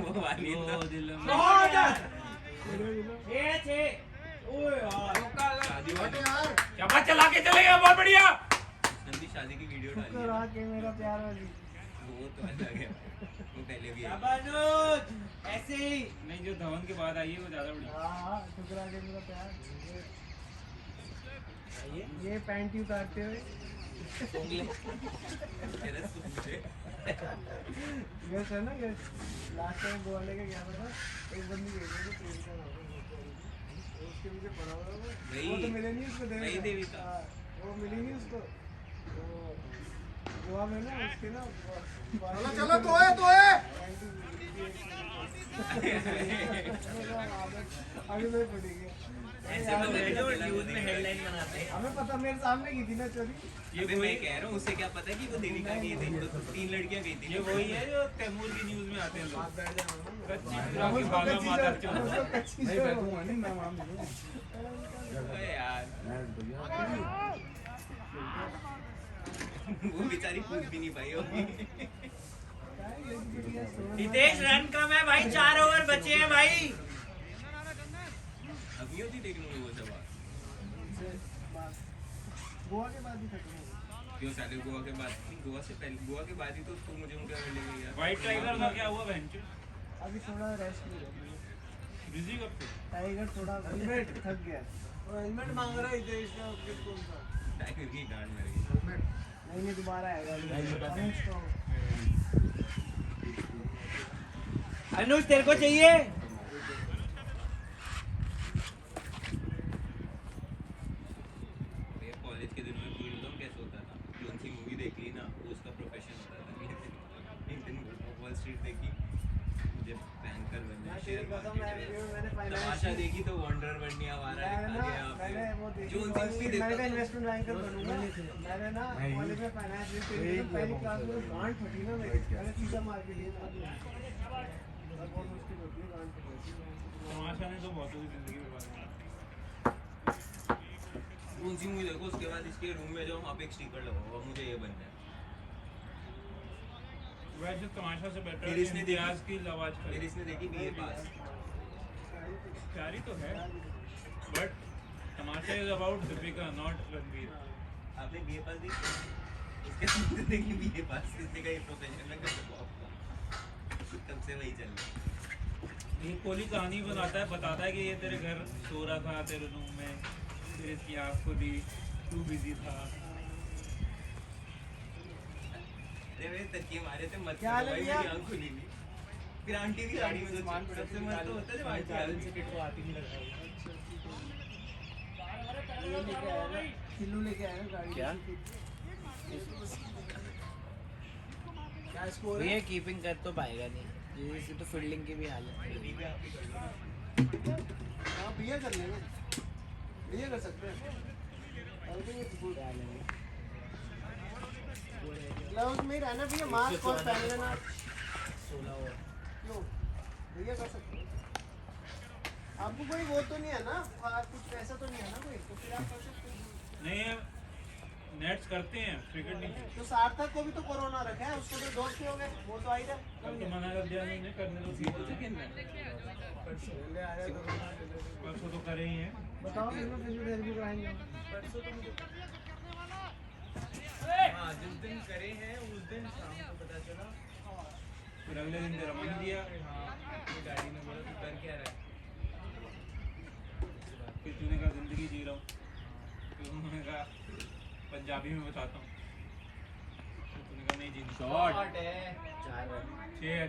वो वाली वो तो दिल में बहुत छे ओए यार शादी बट वाली यार क्या बात चला के चले गए बहुत बढ़िया उसने भी शादी की वीडियो डाली है करा के मेरा प्यार वाली वो तो अलग है वो पहले भी है शाबाश अनुज ऐसे ही नहीं जो धवन के बाद आई है वो ज्यादा बढ़िया हाँ ठुकरा के मेरा प्यार ये पैंट ही उतारते हुए तेरे से पूछे यस है ना यस लास्ट टाइम गोवा लेके गया था एक बंदी गई थी ट्रेन का नाम उसके पीछे पड़ा हुआ वो तो मिले नहीं उसको वही देविका। हाँ, वो मिली नहीं उसको तो गोवा में ना उसके ना चलो चलो तो है अभी मैं पड़ेगी ऐसे मत जो न्यूज़ में हेडलाइन बनाते हैं हमें पता मेरे सामने की थी ना चोरी ये मैं कह रहा हूँ उससे क्या पता है कि वो देविका गई थी तो 3 लड़कियां गई थी ये वही है जो तैमूर की न्यूज में आते हैं लोग बैठ जाना कच्ची पुरा की भागा माता चल कच्ची नहीं जो- बैठूंगा नहीं मैं वहां मिलूंगा अरे यार वो बेचारी पूछ भी नहीं पाई होगी हितेश रन कम है भाई 4 ओवर बचे हैं भाई अभी होती लेकिन वो जवाब गोवा के बाद ही खत्म हो गया। क्यों साले गोवा के बाद गोवा से पहले गोवा के बाद ही तो उसको मुझे उनका ले गई यार व्हाइट टाइगर का क्या हुआ बहन अभी थोड़ा रेस्ट ले रहा बिजी कब से टाइगर थोड़ा थक गया हेलमेट मांग रहा है देश का कौन सा टाइगर की गांड मर गई। हेलमेट नहीं दोबारा आएगा अनुज तेरे को चाहिए? ये कॉलेज के दिनों में फील तो कैसे होता था, कौन सी मूवी देख ली ना वो उसका प्रोफेशन होता था। एक दिन वॉल स्ट्रीट देखी, मुझे बैंकर बनना है, शेयर मार्केट। तमाशा देखी तो वंडर वंडिया वाला लिखा गया। जो उन मूवी देखता इन्वेस्टमेंट बैंकर बनूंगा। मैंने ना कॉलेज में फाइनेंस ली थी, पहली क्लास में गांड फटी ना मेरी, मैंने सीधा मार के लिए बहुत मुश्किल होती है गांड फटी। तमाशा ने तो बहुत ही जिंदगी बर्बाद की। कौन सी मूवी देखो उसके बाद इसके रूम में जाओ, वहाँ पे एक स्टिकर लगाओ और मुझे ये बनना है। वैसे तमाशा से बेटर फिर इसने इतिहास की लवाज फिर करी। इसने देखी बीए पास। प्यारी तो है but Tamasha is about Deepika not Ranveer. आपने बीए पास देखी? इसके सामने देखी बीए पास, इसने कहा ये प्रोफेशन में कर सकूँ आपका, तब से वही चल रहा है। ये कोहली कहानी बताता है कि ये तेरे घर सो रहा था तेरे रूम में, फिर इसकी आँख खुली, तू बिजी था। अरे मेरे तकिए मारे थे मत क्या करो भाई, लग गया? मेरी आँख खुली थी। फिर आंटी की गाड़ी में सबसे मस्त तो होता है जब आंटी आ गई। किल्लू लेके आया गाड़ी। क्या? क्या स्कोर है? ये कीपिंग कर तो पाएगा नहीं, इसकी तो फील्डिंग की भी हालत है। हाँ भैया कर लेंगे, भैया कर सकते हैं। ग्लव्स में ही रहना भैया, मास्क और पहन लेना। 16 ओवर। लो भैया कर सकते हैं। आपको कोई वो तो नहीं है ना, कुछ ऐसा तो नहीं है ना कोई, तो फिर आप कर सकते हैं। नहीं नेट्स करते हैं, क्रिकेट नहीं खेलते। तो सार्थक को भी तो कोरोना रखा है, उसको तो दोस्त हो गए, वो तो आई कल तो मना कर दिया नहीं करने, तो ठीक है। परसों तो करे ही हैं। बताओ फिजियोथेरेपी कराएंगे। हाँ जिस दिन करे हैं उस दिन शाम को पता चला। फिर अगले दिन तेरा मन दिया, गाड़ी में बोला तू कर क्या रहा है? फिर तूने कहा जिंदगी जी रहा हूँ, फिर उन्होंने कहा पंजाबी में बताता हूँ, तो तूने कहा नहीं जी शॉट है 4 रन। 6 है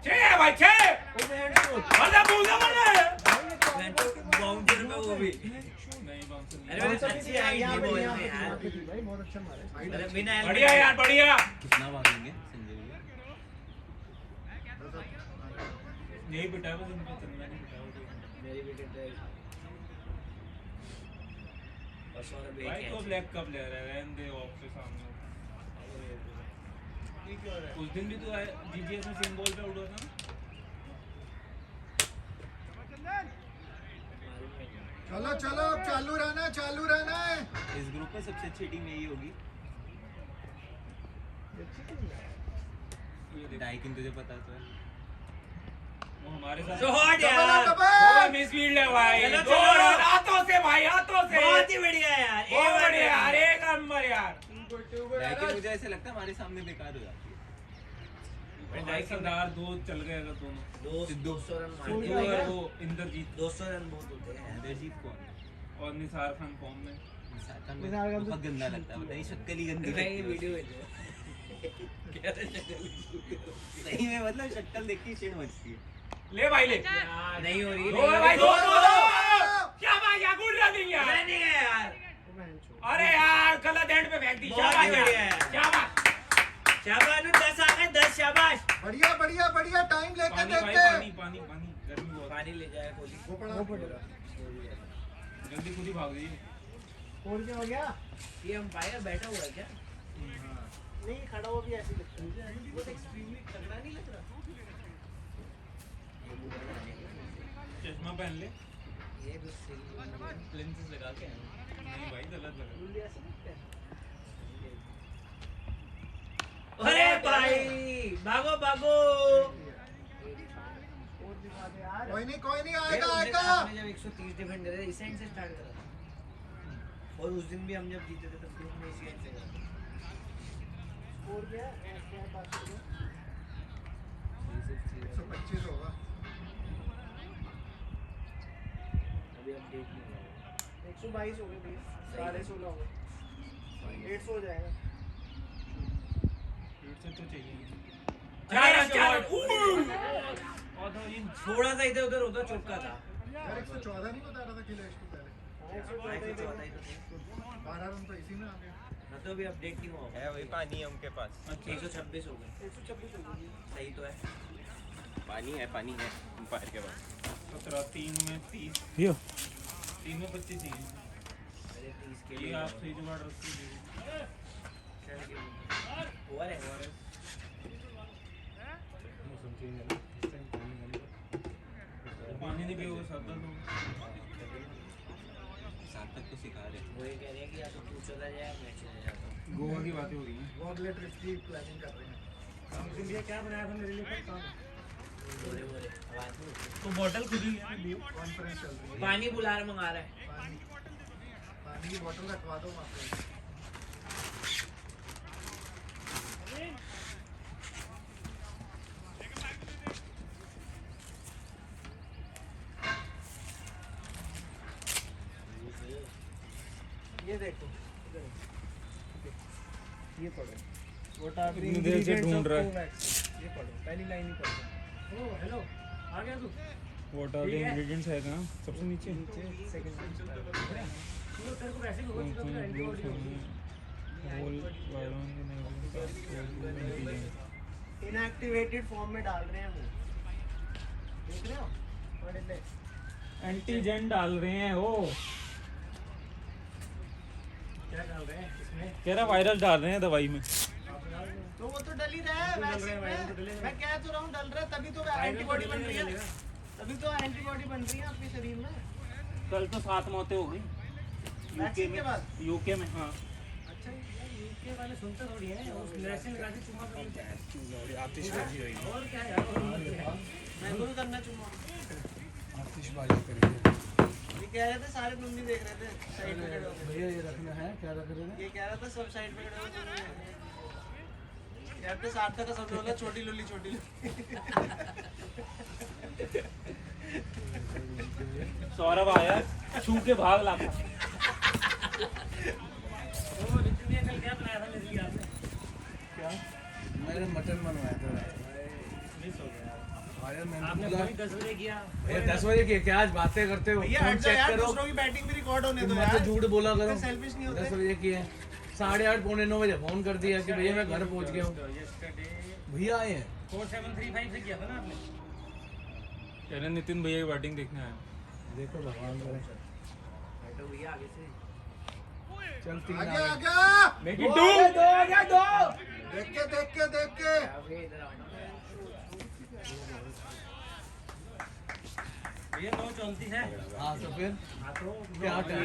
6 है भाई 6 मजा बोलना मजा बाउंसर पे वो भी। नहीं बाउंसर अरे नहीं। अच्छी आईडी बॉल में यार। भाई बहुत अच्छा मारे। अरे बिना बढ़िया यार बढ़िया। कितना मांगेंगे संजय भैया? यही पिटा बस इनको चलना नहीं पिटा मेरी विकेट है। बस और अब भाई एक तो है। ब्लैक का प्लेयर है, रहने दे ऑफ से सामने। उस दिन भी तो जीजीएस में सेम बॉल पे आउट हुआ था ना। चलो चलो अब चालू रहना है। इस ग्रुप में सबसे अच्छी टीम यही होगी। डाइकिन तुझे पता तो है। वो हमारे साथ शॉट यार। वो मिसफील्ड है भाई। चलो, दो चलो। रन हाथों से भाई, हाथों से। बहुत ही बढ़िया यार। बहुत बढ़िया यार, एक नंबर यार। डाइकिन मुझे ऐसे लगता है हमारे सामने बेकार हो जाती है। भाई सरदार दो चल गए अगर दोनों। 200 रन मार वो दिए। और वो इंद्रजीत 200 रन बहुत होते हैं। इंद्रजीत कौन? और निसार खान फॉर्म में। निसार खान बहुत गंदा लगता है, बताइए शक्ल ही गंदी लगती नहीं है। वीडियो भेजो। क्या शक्ल। सही में मतलब शक्ल देख के चिढ़ मचती है। ले भाई ले। नहीं हो रही। दो है भाई, दो दो दो। क्या भाई क्या गुड रनिंग यार। नहीं है यार। अरे यार गलत एंड पे फेंक दी। बहुत शाबाश बढ़िया यार, है। शाबाश। शाबाश 10 आ गए 10 शाबाश। बढ़िया टाइम लेके पानी भाई देखते। पानी पानी पानी गर्मी बहुत। पानी ले जाए कोहली। वो पड़ा। जल्दी खुद ही भाग गई। और क्या हो गया? ये अंपायर बैठा हुआ है क्या? नहीं खड़ा हुआ भी ऐसे ही लगता है। वो एक्सट्रीमली तगड़ा नहीं लग रहा। चश्मा पहन ले। ये बस लेंसेज लगा के आए। नहीं भाई गलत लगा। जल्दी ऐसे लगता है। अरे भाई भागो भागो। और दिखा दे यार। कोई नहीं देख, आएगा आपने जब 130 डिफेंड करे इस एंड से स्टार्ट करा था। और उस दिन भी हम जब जीते थे तब भी हमने इसी एंड से करा था। और क्या है? क्या बात कर रहे हो? 125 होगा। अभी अपडेट नहीं हुआ। 122 हो गए, 16.5 हो गए, 150 हो जाएगा। 150 तो चाहिए। थोड़ा सा इधर उधर होता चौका था। यार 114 नहीं बता रहा था खिलेश को पहले? 12 रन तो इसी में आ गया। हाँ तो अभी अपडेट नहीं हुआ है वही पानी है उनके पास। 126 हो गए। 126 हो गई। सही तो है। पानी है अंपायर के पास। 17 3 में 30 3 में 25 ही है। मेरे 30 के ये लिए आप फ्रिज में रख दीजिए। ओवर है। पानी नहीं पियोगे सादा तो सार्थक को सिखा रहे वो ये कह रहे हैं कि या तो तू चला जाए मैं चले जाता हूँ। गोवा की बातें हो रही हैं। वो अगले ट्रिप की प्लानिंग कर रहे हैं। इंडिया क्या बनाया था मेरे लिए कल काम? बोले आवाज नहीं होती। तो बॉटल खुद ही है। कॉन्फ्रेंस चल रही है। पानी बुलार मंगा रहा है। पानी की बोतल रखवा दो वहाँ पे। ये देखो, ये पढ़ो। What are the इतनी देर से ingredients ढूंढ of रहा है। Covax? ये पढ़ो, पहली लाइन ही पढ़ो। ओ हेलो, आ गया तू? व्हाट आर द इंग्रेडिएंट्स है कहाँ सबसे नीचे नीचे सेकंड तू तेरे को वैसे ही हो चुका है एंटीबॉडी होगी। होल वायरन इनएक्टिवेटेड फॉर्म में डाल रहे हैं वो, देख रहे हो? पढ़ ले। एंटीजन डाल रहे हैं वो। क्या डाल रहे हैं इसमें? कह रहा वायरल डाल रहे हैं दवाई में। तो वो तो डल ही रहा है वैसे में। मैं कह तो रहा हूँ डल रहा है, तभी तो एंटीबॉडी बन रही है। तभी तो एंटीबॉडी बन रही है आपके शरीर में। कल तो 7 मौतें हो गई वैक्सीन के बाद। यूके में। हाँ अच्छा यार यूके वाले सुनते थोड़ी हैं, उस वैक्सीन लगा के चुम्मा कर लेते हैं। आतिशबाजी हुई। और क्या यार, और क्या है? मैं तो करना चुम्मा। आतिशबाजी करेंगे। ये कह रहे थे सारे तुम भी देख रहे थे साइड में खड़े होके। भैया ये रखना है, क्या रख रहे हैं? ये कह रहा था सब साइड में खड़े होके। यार तो सार्थक का सब बोला छोटी लोली छोटी लोली। सौरभ आया छू के भाग लाता। वो नितिन ने कल क्या बनाया था मेरे लिए आपने? क्या? मैंने मटन बनवाया था। मिस हो गया यार। आया मैंने आपने बोला, वही 10 बजे किया। भैया 10 बजे की क्या आज बातें करते हो? भैया फोन हट जा चेक यार, करो। दूसरों की बैटिंग भी रिकॉर्ड होने दो मैं तो यार। झूठ बोला करो। सेल्फिश नहीं 10 होते। बजे की है, 8:30 पौने 9 बजे फोन कर दिया कि भैया मैं घर पहुंच गया हूँ। Yesterday भैया आए हैं। 4735 से किया था ना आपने? कह रहे नितिन भैया की बैटिंग देखने आया। देखो भगवान करे। बैठो भैया आगे से। चल 3 आगे आ आगे मेक गए। इट दो हो गया, दो। देख के देख के देख के। आगे इधर आओ। ये 9:34 है। हाँ तो फिर हाँ तो क्या टाइम?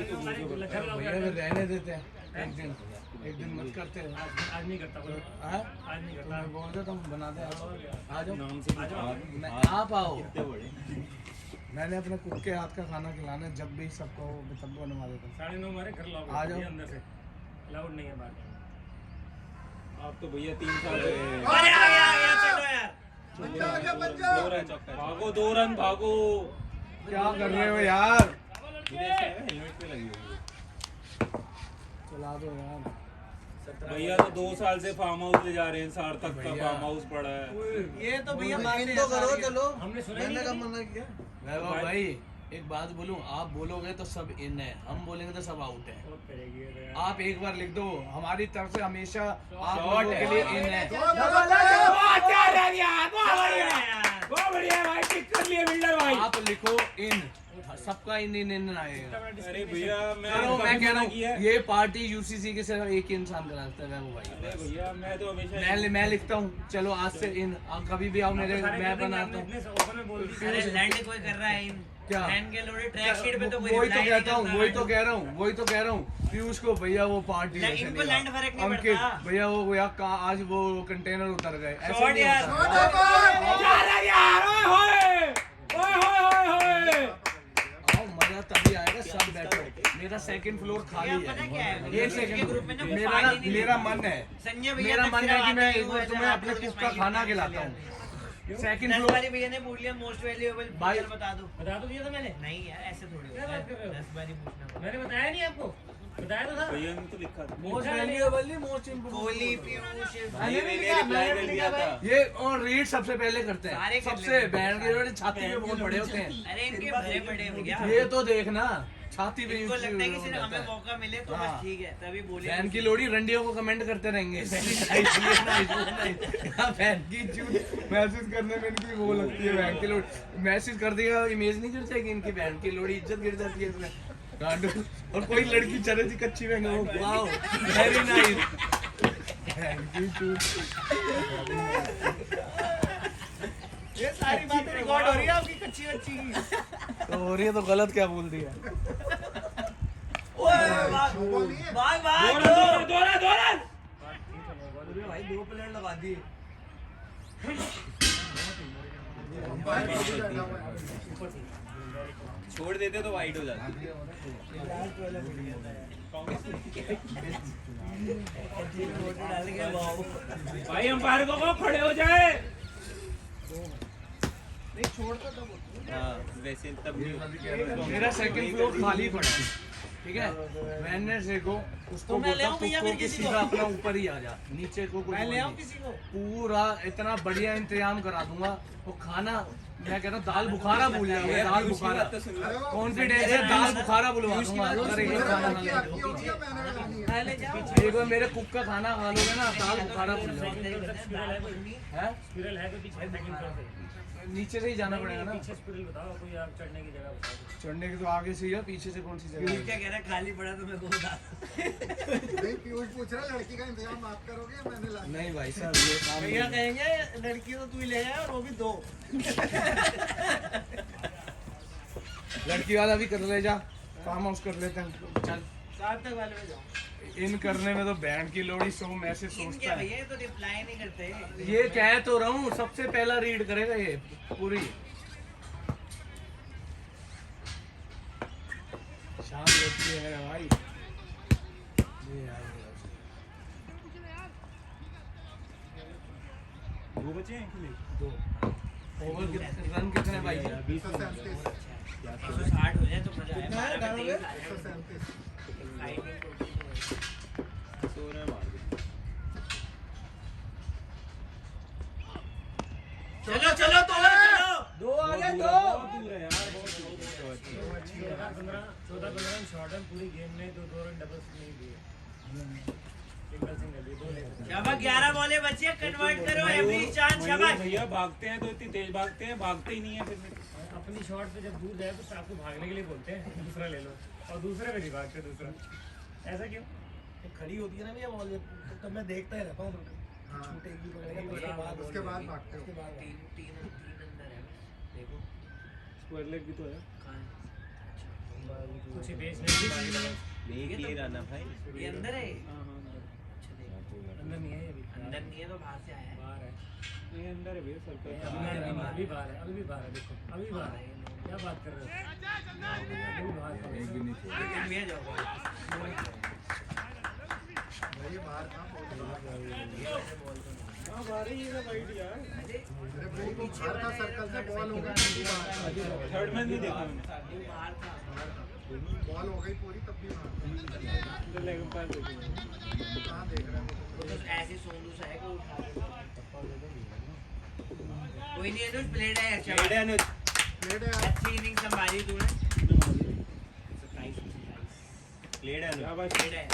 लगा भैया फिर रहने देते हैं एक दिन मत करते हैं। आज नहीं करता कोई। हाँ? आज नहीं तो करता। मैं बोल देता हूँ बना दे आ जाओ। नाम से आ जाओ। आप आओ। मैंने अपने कुक के हाथ का खाना खिलाना है, जब भी सबको तब बनवा देता हूँ। 9:30 हमारे घर लाओ। आ जाओ। ये अंदर से अलाउड नहीं है बाहर। आप तो भैया 3 साल से अरे आ गया चलो यार। बन जा आगे बन जा। 2 रन भागो, 2 रन भागो। क्या कर रहे हो यार? हेलमेट पे लगी हुई है। चला दो यार। भैया तो 2 साल से फार्म हाउस ले जा रहे हैं। सार्थक का भैया। फार्म हाउस पड़ा है। ये तो भैया इन तो करो चलो। हमने सुना ही मैंने नहीं कब मना किया? वैभव भाई एक बात बोलूं, आप बोलोगे तो सब इन है, हम बोलेंगे तो सब आउट है। बहुत करेगी ये तो यार। आप एक बार लिख दो, हमारी तरफ से हमेशा आप शॉट लोगों है। के लिए इन है। आप लिखो इन, सबका इन इन इन आएगा। अरे भैया चलो मैं कह रहा हूँ ये पार्टी यूसीसी के सिर्फ एक ही इंसान करा सकता है, वैभव भाई। अरे भैया मैं तो हमेशा मैं लिखता हूँ, चलो आज से इन, आप कभी भी आओ मेरे, सारे मैं कहते हैं कि बनाता आपने हूँ। इतने ओपन में बोल दी। अरे लैंड कोई कर रहा है इन क्या? लैंड के लोड़े ट्रैक शीट पे तो कोई वही तो reply नहीं कहता हूँ, करता। वही तो कह रहा हूँ, वही तो कह रहा हूँ पीयूष को, भैया वो पार्टी नहीं, ऐसे इनको नहीं लैंड हुआ। फर्क नहीं अंकित पड़ता। भैया वो यार आज वो कंटेनर उतर गए, ऐसे शॉट नहीं यार। होता। यार आओ मजा तभी आएगा, सब बैठो। मेरा सेकंड फ्लोर खाली ये पता क्या है, है? ये इसके ग्रुप में ना सेकंड कोई मेरा पार्टी नहीं मेरा लेती। मन है, संजय भैया मेरा तक मन सिर्फ है कि मैं आते एक ही बार वो तुम्हें ऐसे अपने आते कुक हैं, का smiley खाना face खिलाता ले हूँ। सेकंड 10 फ्लोर बारी भैया ने पूछ लिया मोस्ट वैल्यूएबल भाई- फीचर बता दो। बता तो दिया था मैंने। नहीं यार ऐसे थोड़ी क्या बात कर रहे हो? 10 बारी पूछना पड़ता मैंने बताया नहीं आपको, बताया तो था। भैया ने तो लिखा था। मोस्ट वैल्यूएबल नहीं मोस्ट है। इंपोर्टेंट। कोहली पीयूष मैंने रिप्लाई कर दिया था। ये और रीड सबसे पहले करते सारे हैं, कर सबसे लेते हैं। बैंड के जोड़े छाती में बहुत बड़े होते हैं। अरे इनके भरे पड़े हो गया। ये तो देखना छाती पे इनको लगता है कि सिर्फ होता हमें है। मौका मिले तो हाँ। बस ठीक है, तभी बोले। फैन की लोड़ी रंडियों को कमेंट करते रहेंगे। फैन की चूत मैसेज करने में इनकी वो लगती है। फैन की लोड़ी मैसेज कर देगा, इमेज नहीं गिर जाएगी इनकी, फैन की लोड़ी इज्जत गिर जाती है इसमें। गांडू। और कोई लड़की चले थी कच्ची में, वाओ वेरी नाइस। फैन की चूत। ये सारी बातें रिकॉर्ड हो रही है आपकी कच्ची बच्ची की। तो हो रही है तो गलत क्या बोल दिया। शोभा नहीं है। भाग दोरा भाई 2 प्लेयर लगा दिए। अंपायर को भी बैठा हुआ है। छोड़ देते तो वाइट हो जाता। भाई अंपायर को खड़े हो जाए। नहीं छोड़ता तब होता है। हाँ वैसे तब नहीं। मेरा सेकंड फ्लोर खाली पड़ा है, ठीक है। मैंने देखो उसको तो मैं ले बोला आऊं भैया तुझको फिर कि किसी सीधा को? अपना ऊपर ही आ जा, नीचे को कुछ मैं ले मत आऊं नहीं। किसी को? पूरा इतना बढ़िया इंतजाम करा दूंगा। वो खाना मैं कहता हूँ दाल बुखारा भूल जाओगे, दाल बुखारा कॉन्फिडेंस है, दाल बुखारा बुलवा दूंगा अगर एक बार खाना खा आपकी लोगे। होगी या मैंने लगानी है? मैं ले जाऊं? एक बार मेरे कुक का खाना खा लोगे ना, दाल बुखारा भूल जाओगे। है स्पिरल है कोई पीछे सेकंड फ्लोर पे? नीचे से ही जाना पड़ेगा ना। पीछे स्पिरल बताओ, कोई आप चढ़ने की जगह बताओ। चढ़ने के तो आगे से ही है, पीछे से कौन सी जगह पीयूष है? क्या कह रहा है, खाली पड़ा तो मैं को बता। नहीं, पीयूष पूछ रहा है लड़की का इंतजाम आप करोगे या मैंने लानी है? नहीं भाई साहब ये काम भैया नहीं। कहेंगे लड़की तो तू ही ले जाए और वो भी 2। लड़की वाला भी कर ले जा, फार्म हाउस कर लेते हैं चल। सार्थक वाले में जाओ। इन करने में तो बैंड की लोड़ी सो मैसेज इनके सोचता है। भैया ये तो रिप्लाई नहीं करते। ये कह तो रहा हूँ सबसे पहला रीड करेगा ये पूरी। शाम लगती है मेरा भाई। ये यार दो बचे हैं कि नहीं? दो ओवर रन कितने भाई? 137 160 हो जाए तो मजा आए। 12 में 23 आ जाए। 137 फाइटिंग तो सो रहे मार दो। चलो चलो चलो चलो। 2 आ गए 2। दूर है यार, बहुत दूर है। 14-15 शॉट है पूरी गेम में, 2 रन डबल्स नहीं दिए, सिंगल सिंगल दिए, 2 ले। शाबाश 11 बॉले बची है, कन्वर्ट करो एवरी चांस। शाबाश। भैया भागते हैं तो इतनी तेज भागते हैं, भागते ही नहीं है फिर। अपनी शॉट पे जब दूर जाए तो आपको भागने के लिए बोलते हैं दूसरा ले लो, और दूसरे पे नहीं भागते दूसरा। ऐसा क्यों? खड़ी होती है ना भैया बॉल, तब मैं देखता ही रहता हूँ। हाँ। छूटेगी पकड़ेगी, उसके बाद भागते हो। उसके बाद तीन अंदर है। देखो स्क्वायर लेग भी तो है। कहाँ है? कुछ ही बेच नहीं, देख ये रहा ना भाई। ये अंदर है। हाँ हाँ अंदर। अच्छा देखो, अंदर नहीं है ये भी, अंदर नहीं है तो बाहर से आया है। बाहर है। ये अंदर है भैया सर्कल। अभी बाहर है, अभी भी बाहर है, देखो अभी बाहर है। क्या बात कर रहे हो? अभी बाहर है। तुम भैया जाओ। भाई ये बाहर कहाँ पहुंच रहा है? हाँ बाहर ही है वाइड यार। अरे भाई वो बाहर का सर्कल से बॉल हो गई, थर्ड मैच नहीं देखा मैंने। वो बाहर था। बॉल हो गई पूरी तब भी बाहर। इधर लेग अंपायर देखो। कहाँ देख रहे हो? वो तो ऐसे सोनू सा है कि उठा ले। कोई नहीं अनुज, प्लेड है। अच्छा Played है अनुज। प्लेड है यार। अच्छी इनिंग संभाली तूने। प्लेड है अनुज। शाबाश, प्लेड है।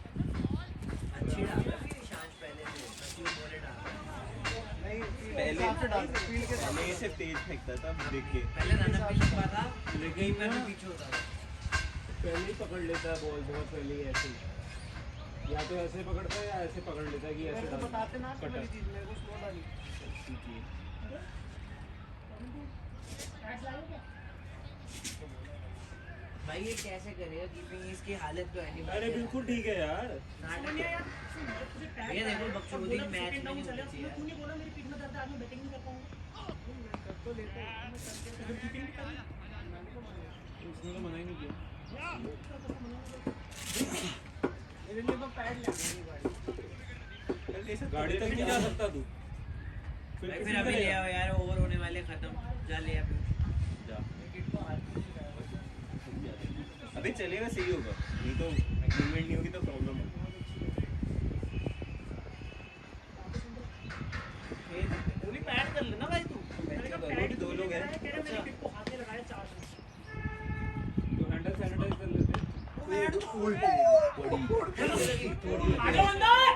अच्छी डाल रही है शांत पहले से। अच्छी बॉलें डाल रहा है। पहले से तेज फेंकता था देख के। पहले रनअप भी लंबा था, लेकिन पर भी पीछे होता था। पहले ही पकड़ लेता है बॉल, बहुत पहले ही ऐसे ही। या तो ऐसे पकड़ता है या ऐसे पकड़ लेता है कि ऐसे मेरे को डाल- बताते ना कटर। मेरी चीज, मेरे को स्लो डाली। भाई ये कैसे करेगा कीपिंग, इसकी हालत तो है नहीं। अरे बिल्कुल ठीक है यार। नाटक है। ये देखो बकचोदी मैच में नहीं होनी चाहिए। तूने बोला मेरी पीठ में दर्द है, आज मैं बैटिंग नहीं कर पाऊंगा। उसने तो मना ही नहीं किया। मेरे लिए तो पैड लगेगी गाड़ी। गाड़ी तक नहीं जा सकता तू। भाई फिर अभी ले आओ यार, ओवर होने वाले खत्म, जा ले अभी। अबे चलेगा सही होगा, नहीं तो मूवमेंट नहीं होगी तो प्रॉब्लम है। पूरी पैड कर लेना भाई तू। मैंने कहा वो भी पैड दो लोग हैं। कह रहे मेरे किट को हाथ में लगाया 4 तो हैंडल सैनिटाइज कर लेते हैं। आगे अंदर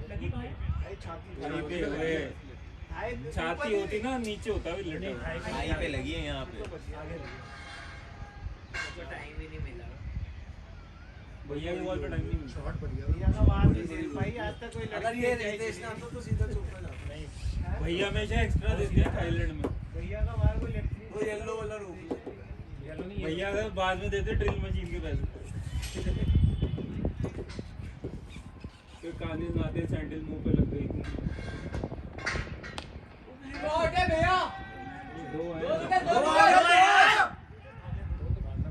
लगी भाई छाती होती ना नीचे होता है लिटर, हाई पे लगी है यहाँ पे। टाइम ही नहीं मिला। भैया की वॉल पे टाइम नहीं मिलता। भैया का बात नहीं है भाई, आज तक कोई अगर ये रहते इसने आता तो सीधा चुप हो जाता। नहीं भैया हमेशा एक्स्ट्रा देते हैं थाईलैंड में। भैया का बाहर कोई लड़की वो येलो वाला रूप येलो नहीं है भैया अगर बाद में देते ड्रिल मशीन के पैसे। फिर कानी नाते सैंडल मुंह पे लग गई। दो है।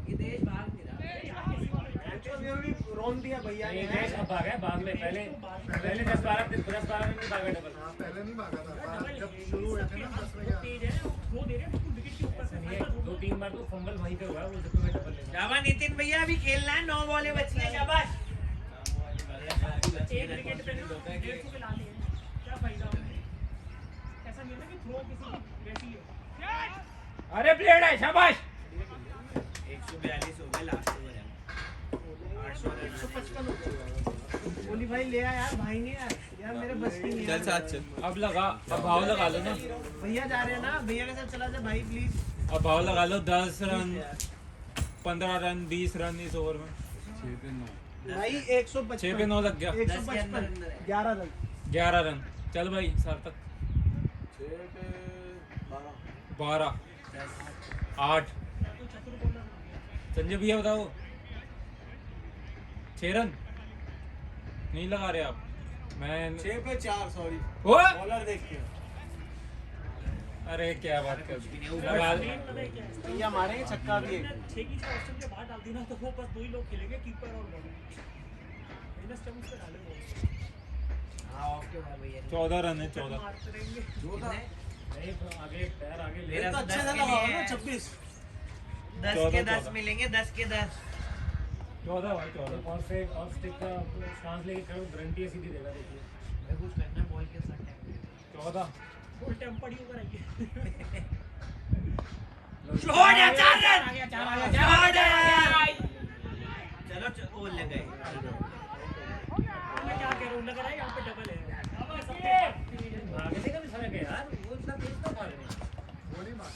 ये देश भाग नहीं रहा। एक्चुअली भी रोन दिया भैया ये ने। देश अब भागा है, बाद में पहले 10-12 दिन नहीं भागा डबल। हाँ, पहले नहीं भागा था, जब शुरू हुए थे ना 10 में गया। तेज है वो दे रहे हैं विकेट के ऊपर से ये 2-3 बार तो फंबल वहीं पे हुआ है, वो जब मैं डबल लेना। शाबाश नितिन भैया, अभी खेलना है, 9 बॉलें बची हैं, शाबाश। एक विकेट पे ना 150 पे लाने हैं, क्या फायदा? ऐसा नहीं है ना कि थ्रो किसी की वैसी है। अरे प्लेट है, शाबाश। 142 हो गए लास्ट ओवर है। 155 ओली भाई ले आ यार, भाई नहीं यार मेरे बस की नहीं है। चल साथ चल। अब लगा, अब भाव लगा लो ना। भैया जा रहे हैं ना, भैया के साथ चला जा भाई प्लीज। अब भाव लगा लो, 10 रन 15 रन 20 रन इस ओवर में। भाई 155 6 पे 9 लग गया। 155 11 रन 11 रन। चल भाई सार्थक। 12 8 संजय भैया बताओ। 6 रन नहीं लगा रहे आप। मैं 6 पे 4 सॉरी ओ! बॉलर देख के। अरे क्या बात कर लगा। भैया मारेंगे छक्का भी एक। 6 की ऑप्शन के बाद डाल दी ना तो वो बस 2 ही लोग खेलेंगे, कीपर और बॉलर। मैंने स्टंप पे डाले वो। हाँ ऑफ के बाद भैया 14 रन है 14। मारते रहेंगे। नहीं तो आगे पैर आगे ले। मेरा तो अच्छे से लगाओ ना 26। 10 के 10 मिलेंगे, 10 के 10। 14 भाई 14। और से और स्टिक का स्टांस लेके करो, गारंटी सीधी देगा। देखिए मैं कुछ करना बॉल के साथ है। 14 फुल टेम्पर्ड ही होकर आइए। छोड़ या 4 रन। आ गया 4 आ गया। छोड़ यार। चलो वो ले गए। मैं क्या कह रहा हूँ, लग रहा है यहाँ पे डबल है। भागने का भी फर्क है यार, वो इतना तेज तो भाग रहे हैं। वो नहीं मार।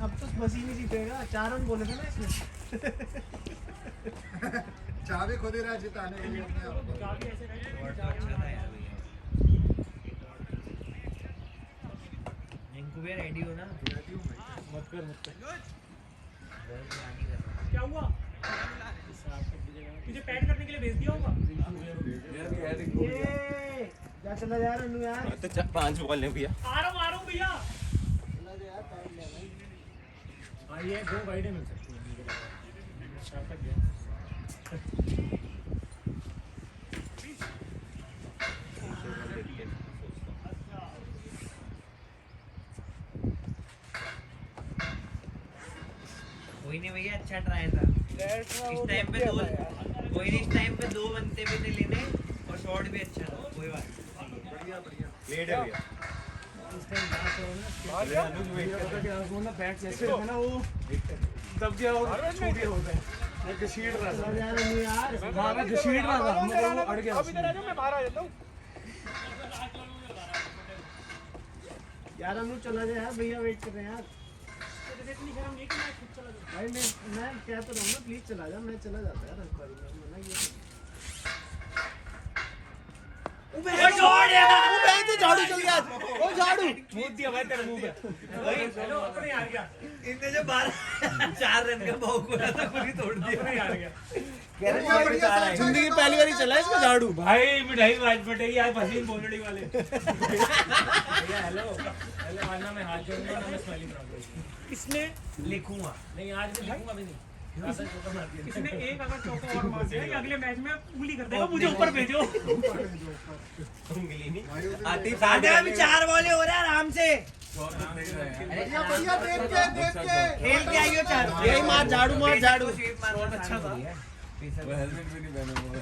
अब तो बस ही नहीं जीतेगा। 4 रन बोले थे ना इसमें। चाबी खुद ही रहा जिताने के लिए अपने आप को। काफी ऐसे रहे और तो अच्छा था यार भैया। रिंकू भैया रेडी हो ना? मत कर मत कर। बॉल नहीं कर रहा। क्या हुआ? तुझे पैड करने के लिए भेज दिया होगा। ये जा चला जा रहा हूँ यार। तो 5 बॉल है भैया। आ रहा हूँ भैया। चला जा यार, टाइम ले भाई। हाँ ये 2 वाइडें मिल सकती हैं मुझे लग रहा है। सार्थक गया। कोई नहीं भैया, अच्छा ट्राई था। इस टाइम पे 2 कोई नहीं, इस टाइम पे 2 बनते भी थे लेने, और शॉट भी अच्छा था। कोई बात नहीं। बढ़िया बढ़िया। लेट है भैया। इस टाइम लास्ट ओवर में बैट जैसे है ना वो दब गया और छूट गया होता है। मैं घसीट रहा चला जा रहा हूँ यार। था। हाँ मैं घसीट रहा था, मतलब वो अड़ गया उसमें। यार हम लोग चला जा यार, भैया वेट कर रहे हैं यार। तेरे से नहीं शर्म नहीं कि मैं खुद चला जाऊँ। भाई मैं क्या तो रहा हूँ ना, प्लीज चला जा। मैं चला जाता यार अंकल, मैं मना किया। छोड़ यार। तो झाड़ू चल गया। ओ झाड़ू मुंह दिया भाई तेरे मुंह पे। हेलो अपने आ गया। इनने जो 4 रन का बॉल खोला था खुद ही तोड़ दिया। अपने यार गया कह रहे बढ़िया, थे चार आए। जिंदगी में पहली बार ही चला है इसमें झाड़ू। भाई मिठाई आज बटेगी आज पसीन बोलड़ी वाले भैया हेलो हेलो आज ना मैं हाथ जोड़ूंगा ना मैं स्माइली बनाऊंगा इसने लिखूंगा नहीं आज मैं लिखूंगा भी नहीं ज्यादा चौका मार दिया इसने एक अगर चौका और मार दिया कि अगले मैच में उंगली कर देगा मुझे ऊपर भेजो उंगली नहीं भाई उधर आती साढ़े अभी 4 बॉल हो रहा है आराम से। भैया भैया देख के खेल के आइयो 4। यही मार झाड़ू मार झाड़ू। अच्छा था। वो हेलमेट भी नहीं पहने हुए।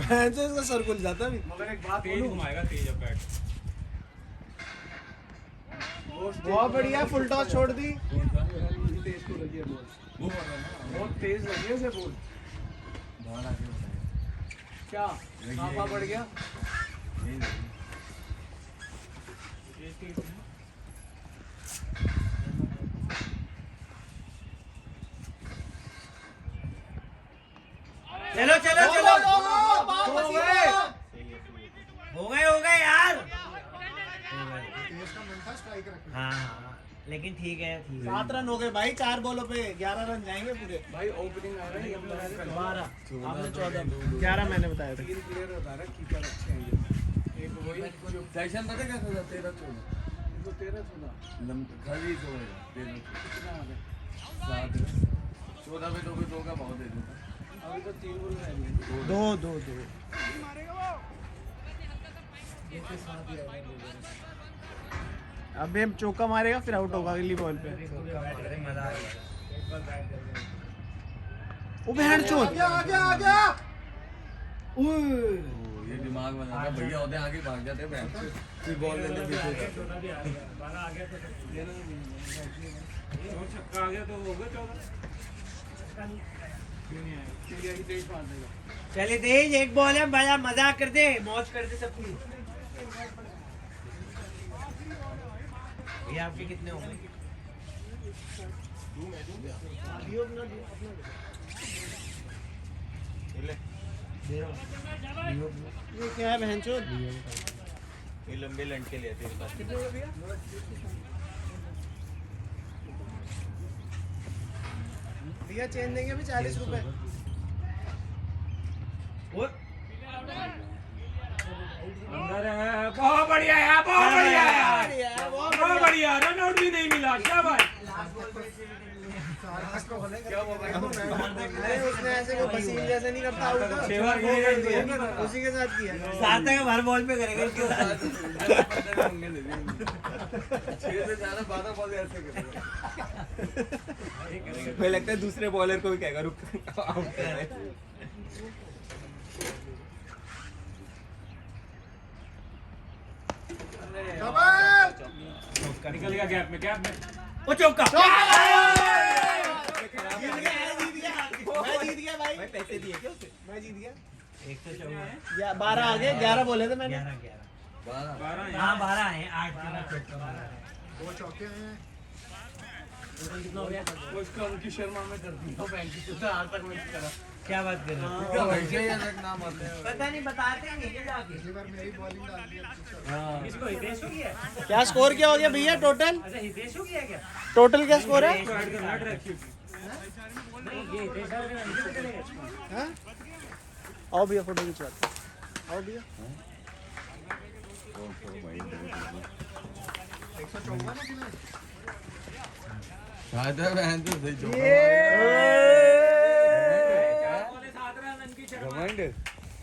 भैंस इसका सर खुल जाता अभी। मगर एक बात तेज घुमाएगा तेज अब बैट बहुत बढ़िया फुल टॉस छोड़ दी। बहुत तेज लगी है उसे बॉल। बाहर आके बताइए। क्या काफा पड़ गया? यही देखिए। चलो चलो चलो हो हो गए यार। इसका मन था स्ट्राइक रखना। हाँ लेकिन ठीक है 7 रन हो गए भाई 4 बॉलों पे 11 रन जाएंगे पूरे। भाई ओपनिंग आ रहा है, ये अपना है 12 आपने 14 11 मैंने बताया था। 3 प्लेयर बता रहा है, कीपर अच्छे हैं ये। एक वही जो सेक्शन पता कैसा था? 13-14 इनको 13-14 खाली 14 कितना आ गए? 7 14 पे 2 का भाव दे दूंगा। अभी तो 3 बॉल रह गए। 2 अब ये चौका मारेगा फिर आउट होगा अगली बॉल पे। मजा आ गया। ओ बहन चोद। आगे ये दिमाग बनाता भैया होते आगे भाग जाते हैं बैंक से बॉल लेने पीछे जाते हैं। 14 भी आ गया 12 आ गया तो और छक्का आ गया तो हो गया 14 क्यों नहीं आया? इंडिया की तेज मार देगा। चले तेज एक बॉल है बड़ा मजा कर दे मौज कर दे सबकी। ये आपके कितने हो गए? ये क्या है बहन चोद? ये लंबे लंके लेते हैं पास भैया चेंज देंगे अभी 40 रुपए। अंदर है बहुत बढ़िया है बहुत बढ़िया है बहुत बढ़िया रन आउट भी नहीं मिला क्या भाई उसने ऐसे कोई पसीन जैसे नहीं करता आउट। 6 बार खेल दिया उसी के साथ किया। सार्थक हर बॉल पे करेगा क्यों? 6 से ज्यादा 12 बॉल ऐसे करेगा। मुझे लगता है दूसरे बॉलर को भी कहेगा रुक आउट कर रहे निकल गया गैप में वो चौका। मैं जीत गया भाई। भाई पैसे दिए क्या उसे मैं जीत गया। एक तो चौका 12 आ गए 11 बोले थे मैंने। 11 12 हाँ 12 है 8 चौका 2 चौके हैं। वो इसका अंकित शर्मा में कर दिया बैंक की आज तक नहीं करा। क्या बात कर रहे हो? क्या वैसे ही अलग नाम आते हैं। पता नहीं बताते हैं क्या जाके। पिछली बार मेरी बॉलिंग डाल दी। इसको हितेश हो गया क्या स्कोर क्या हो गया भैया टोटल? अच्छा हितेश हो गया क्या टोटल क्या स्कोर है? नहीं ये हितेश है लेकिन अंकित चलेगा हाँ? आओ भैया फोटो खिंचवाते हैं। आओ भैया। 154 है कि नहीं? शायद है बहन तो सही चौका बोले 7 रन की घमंड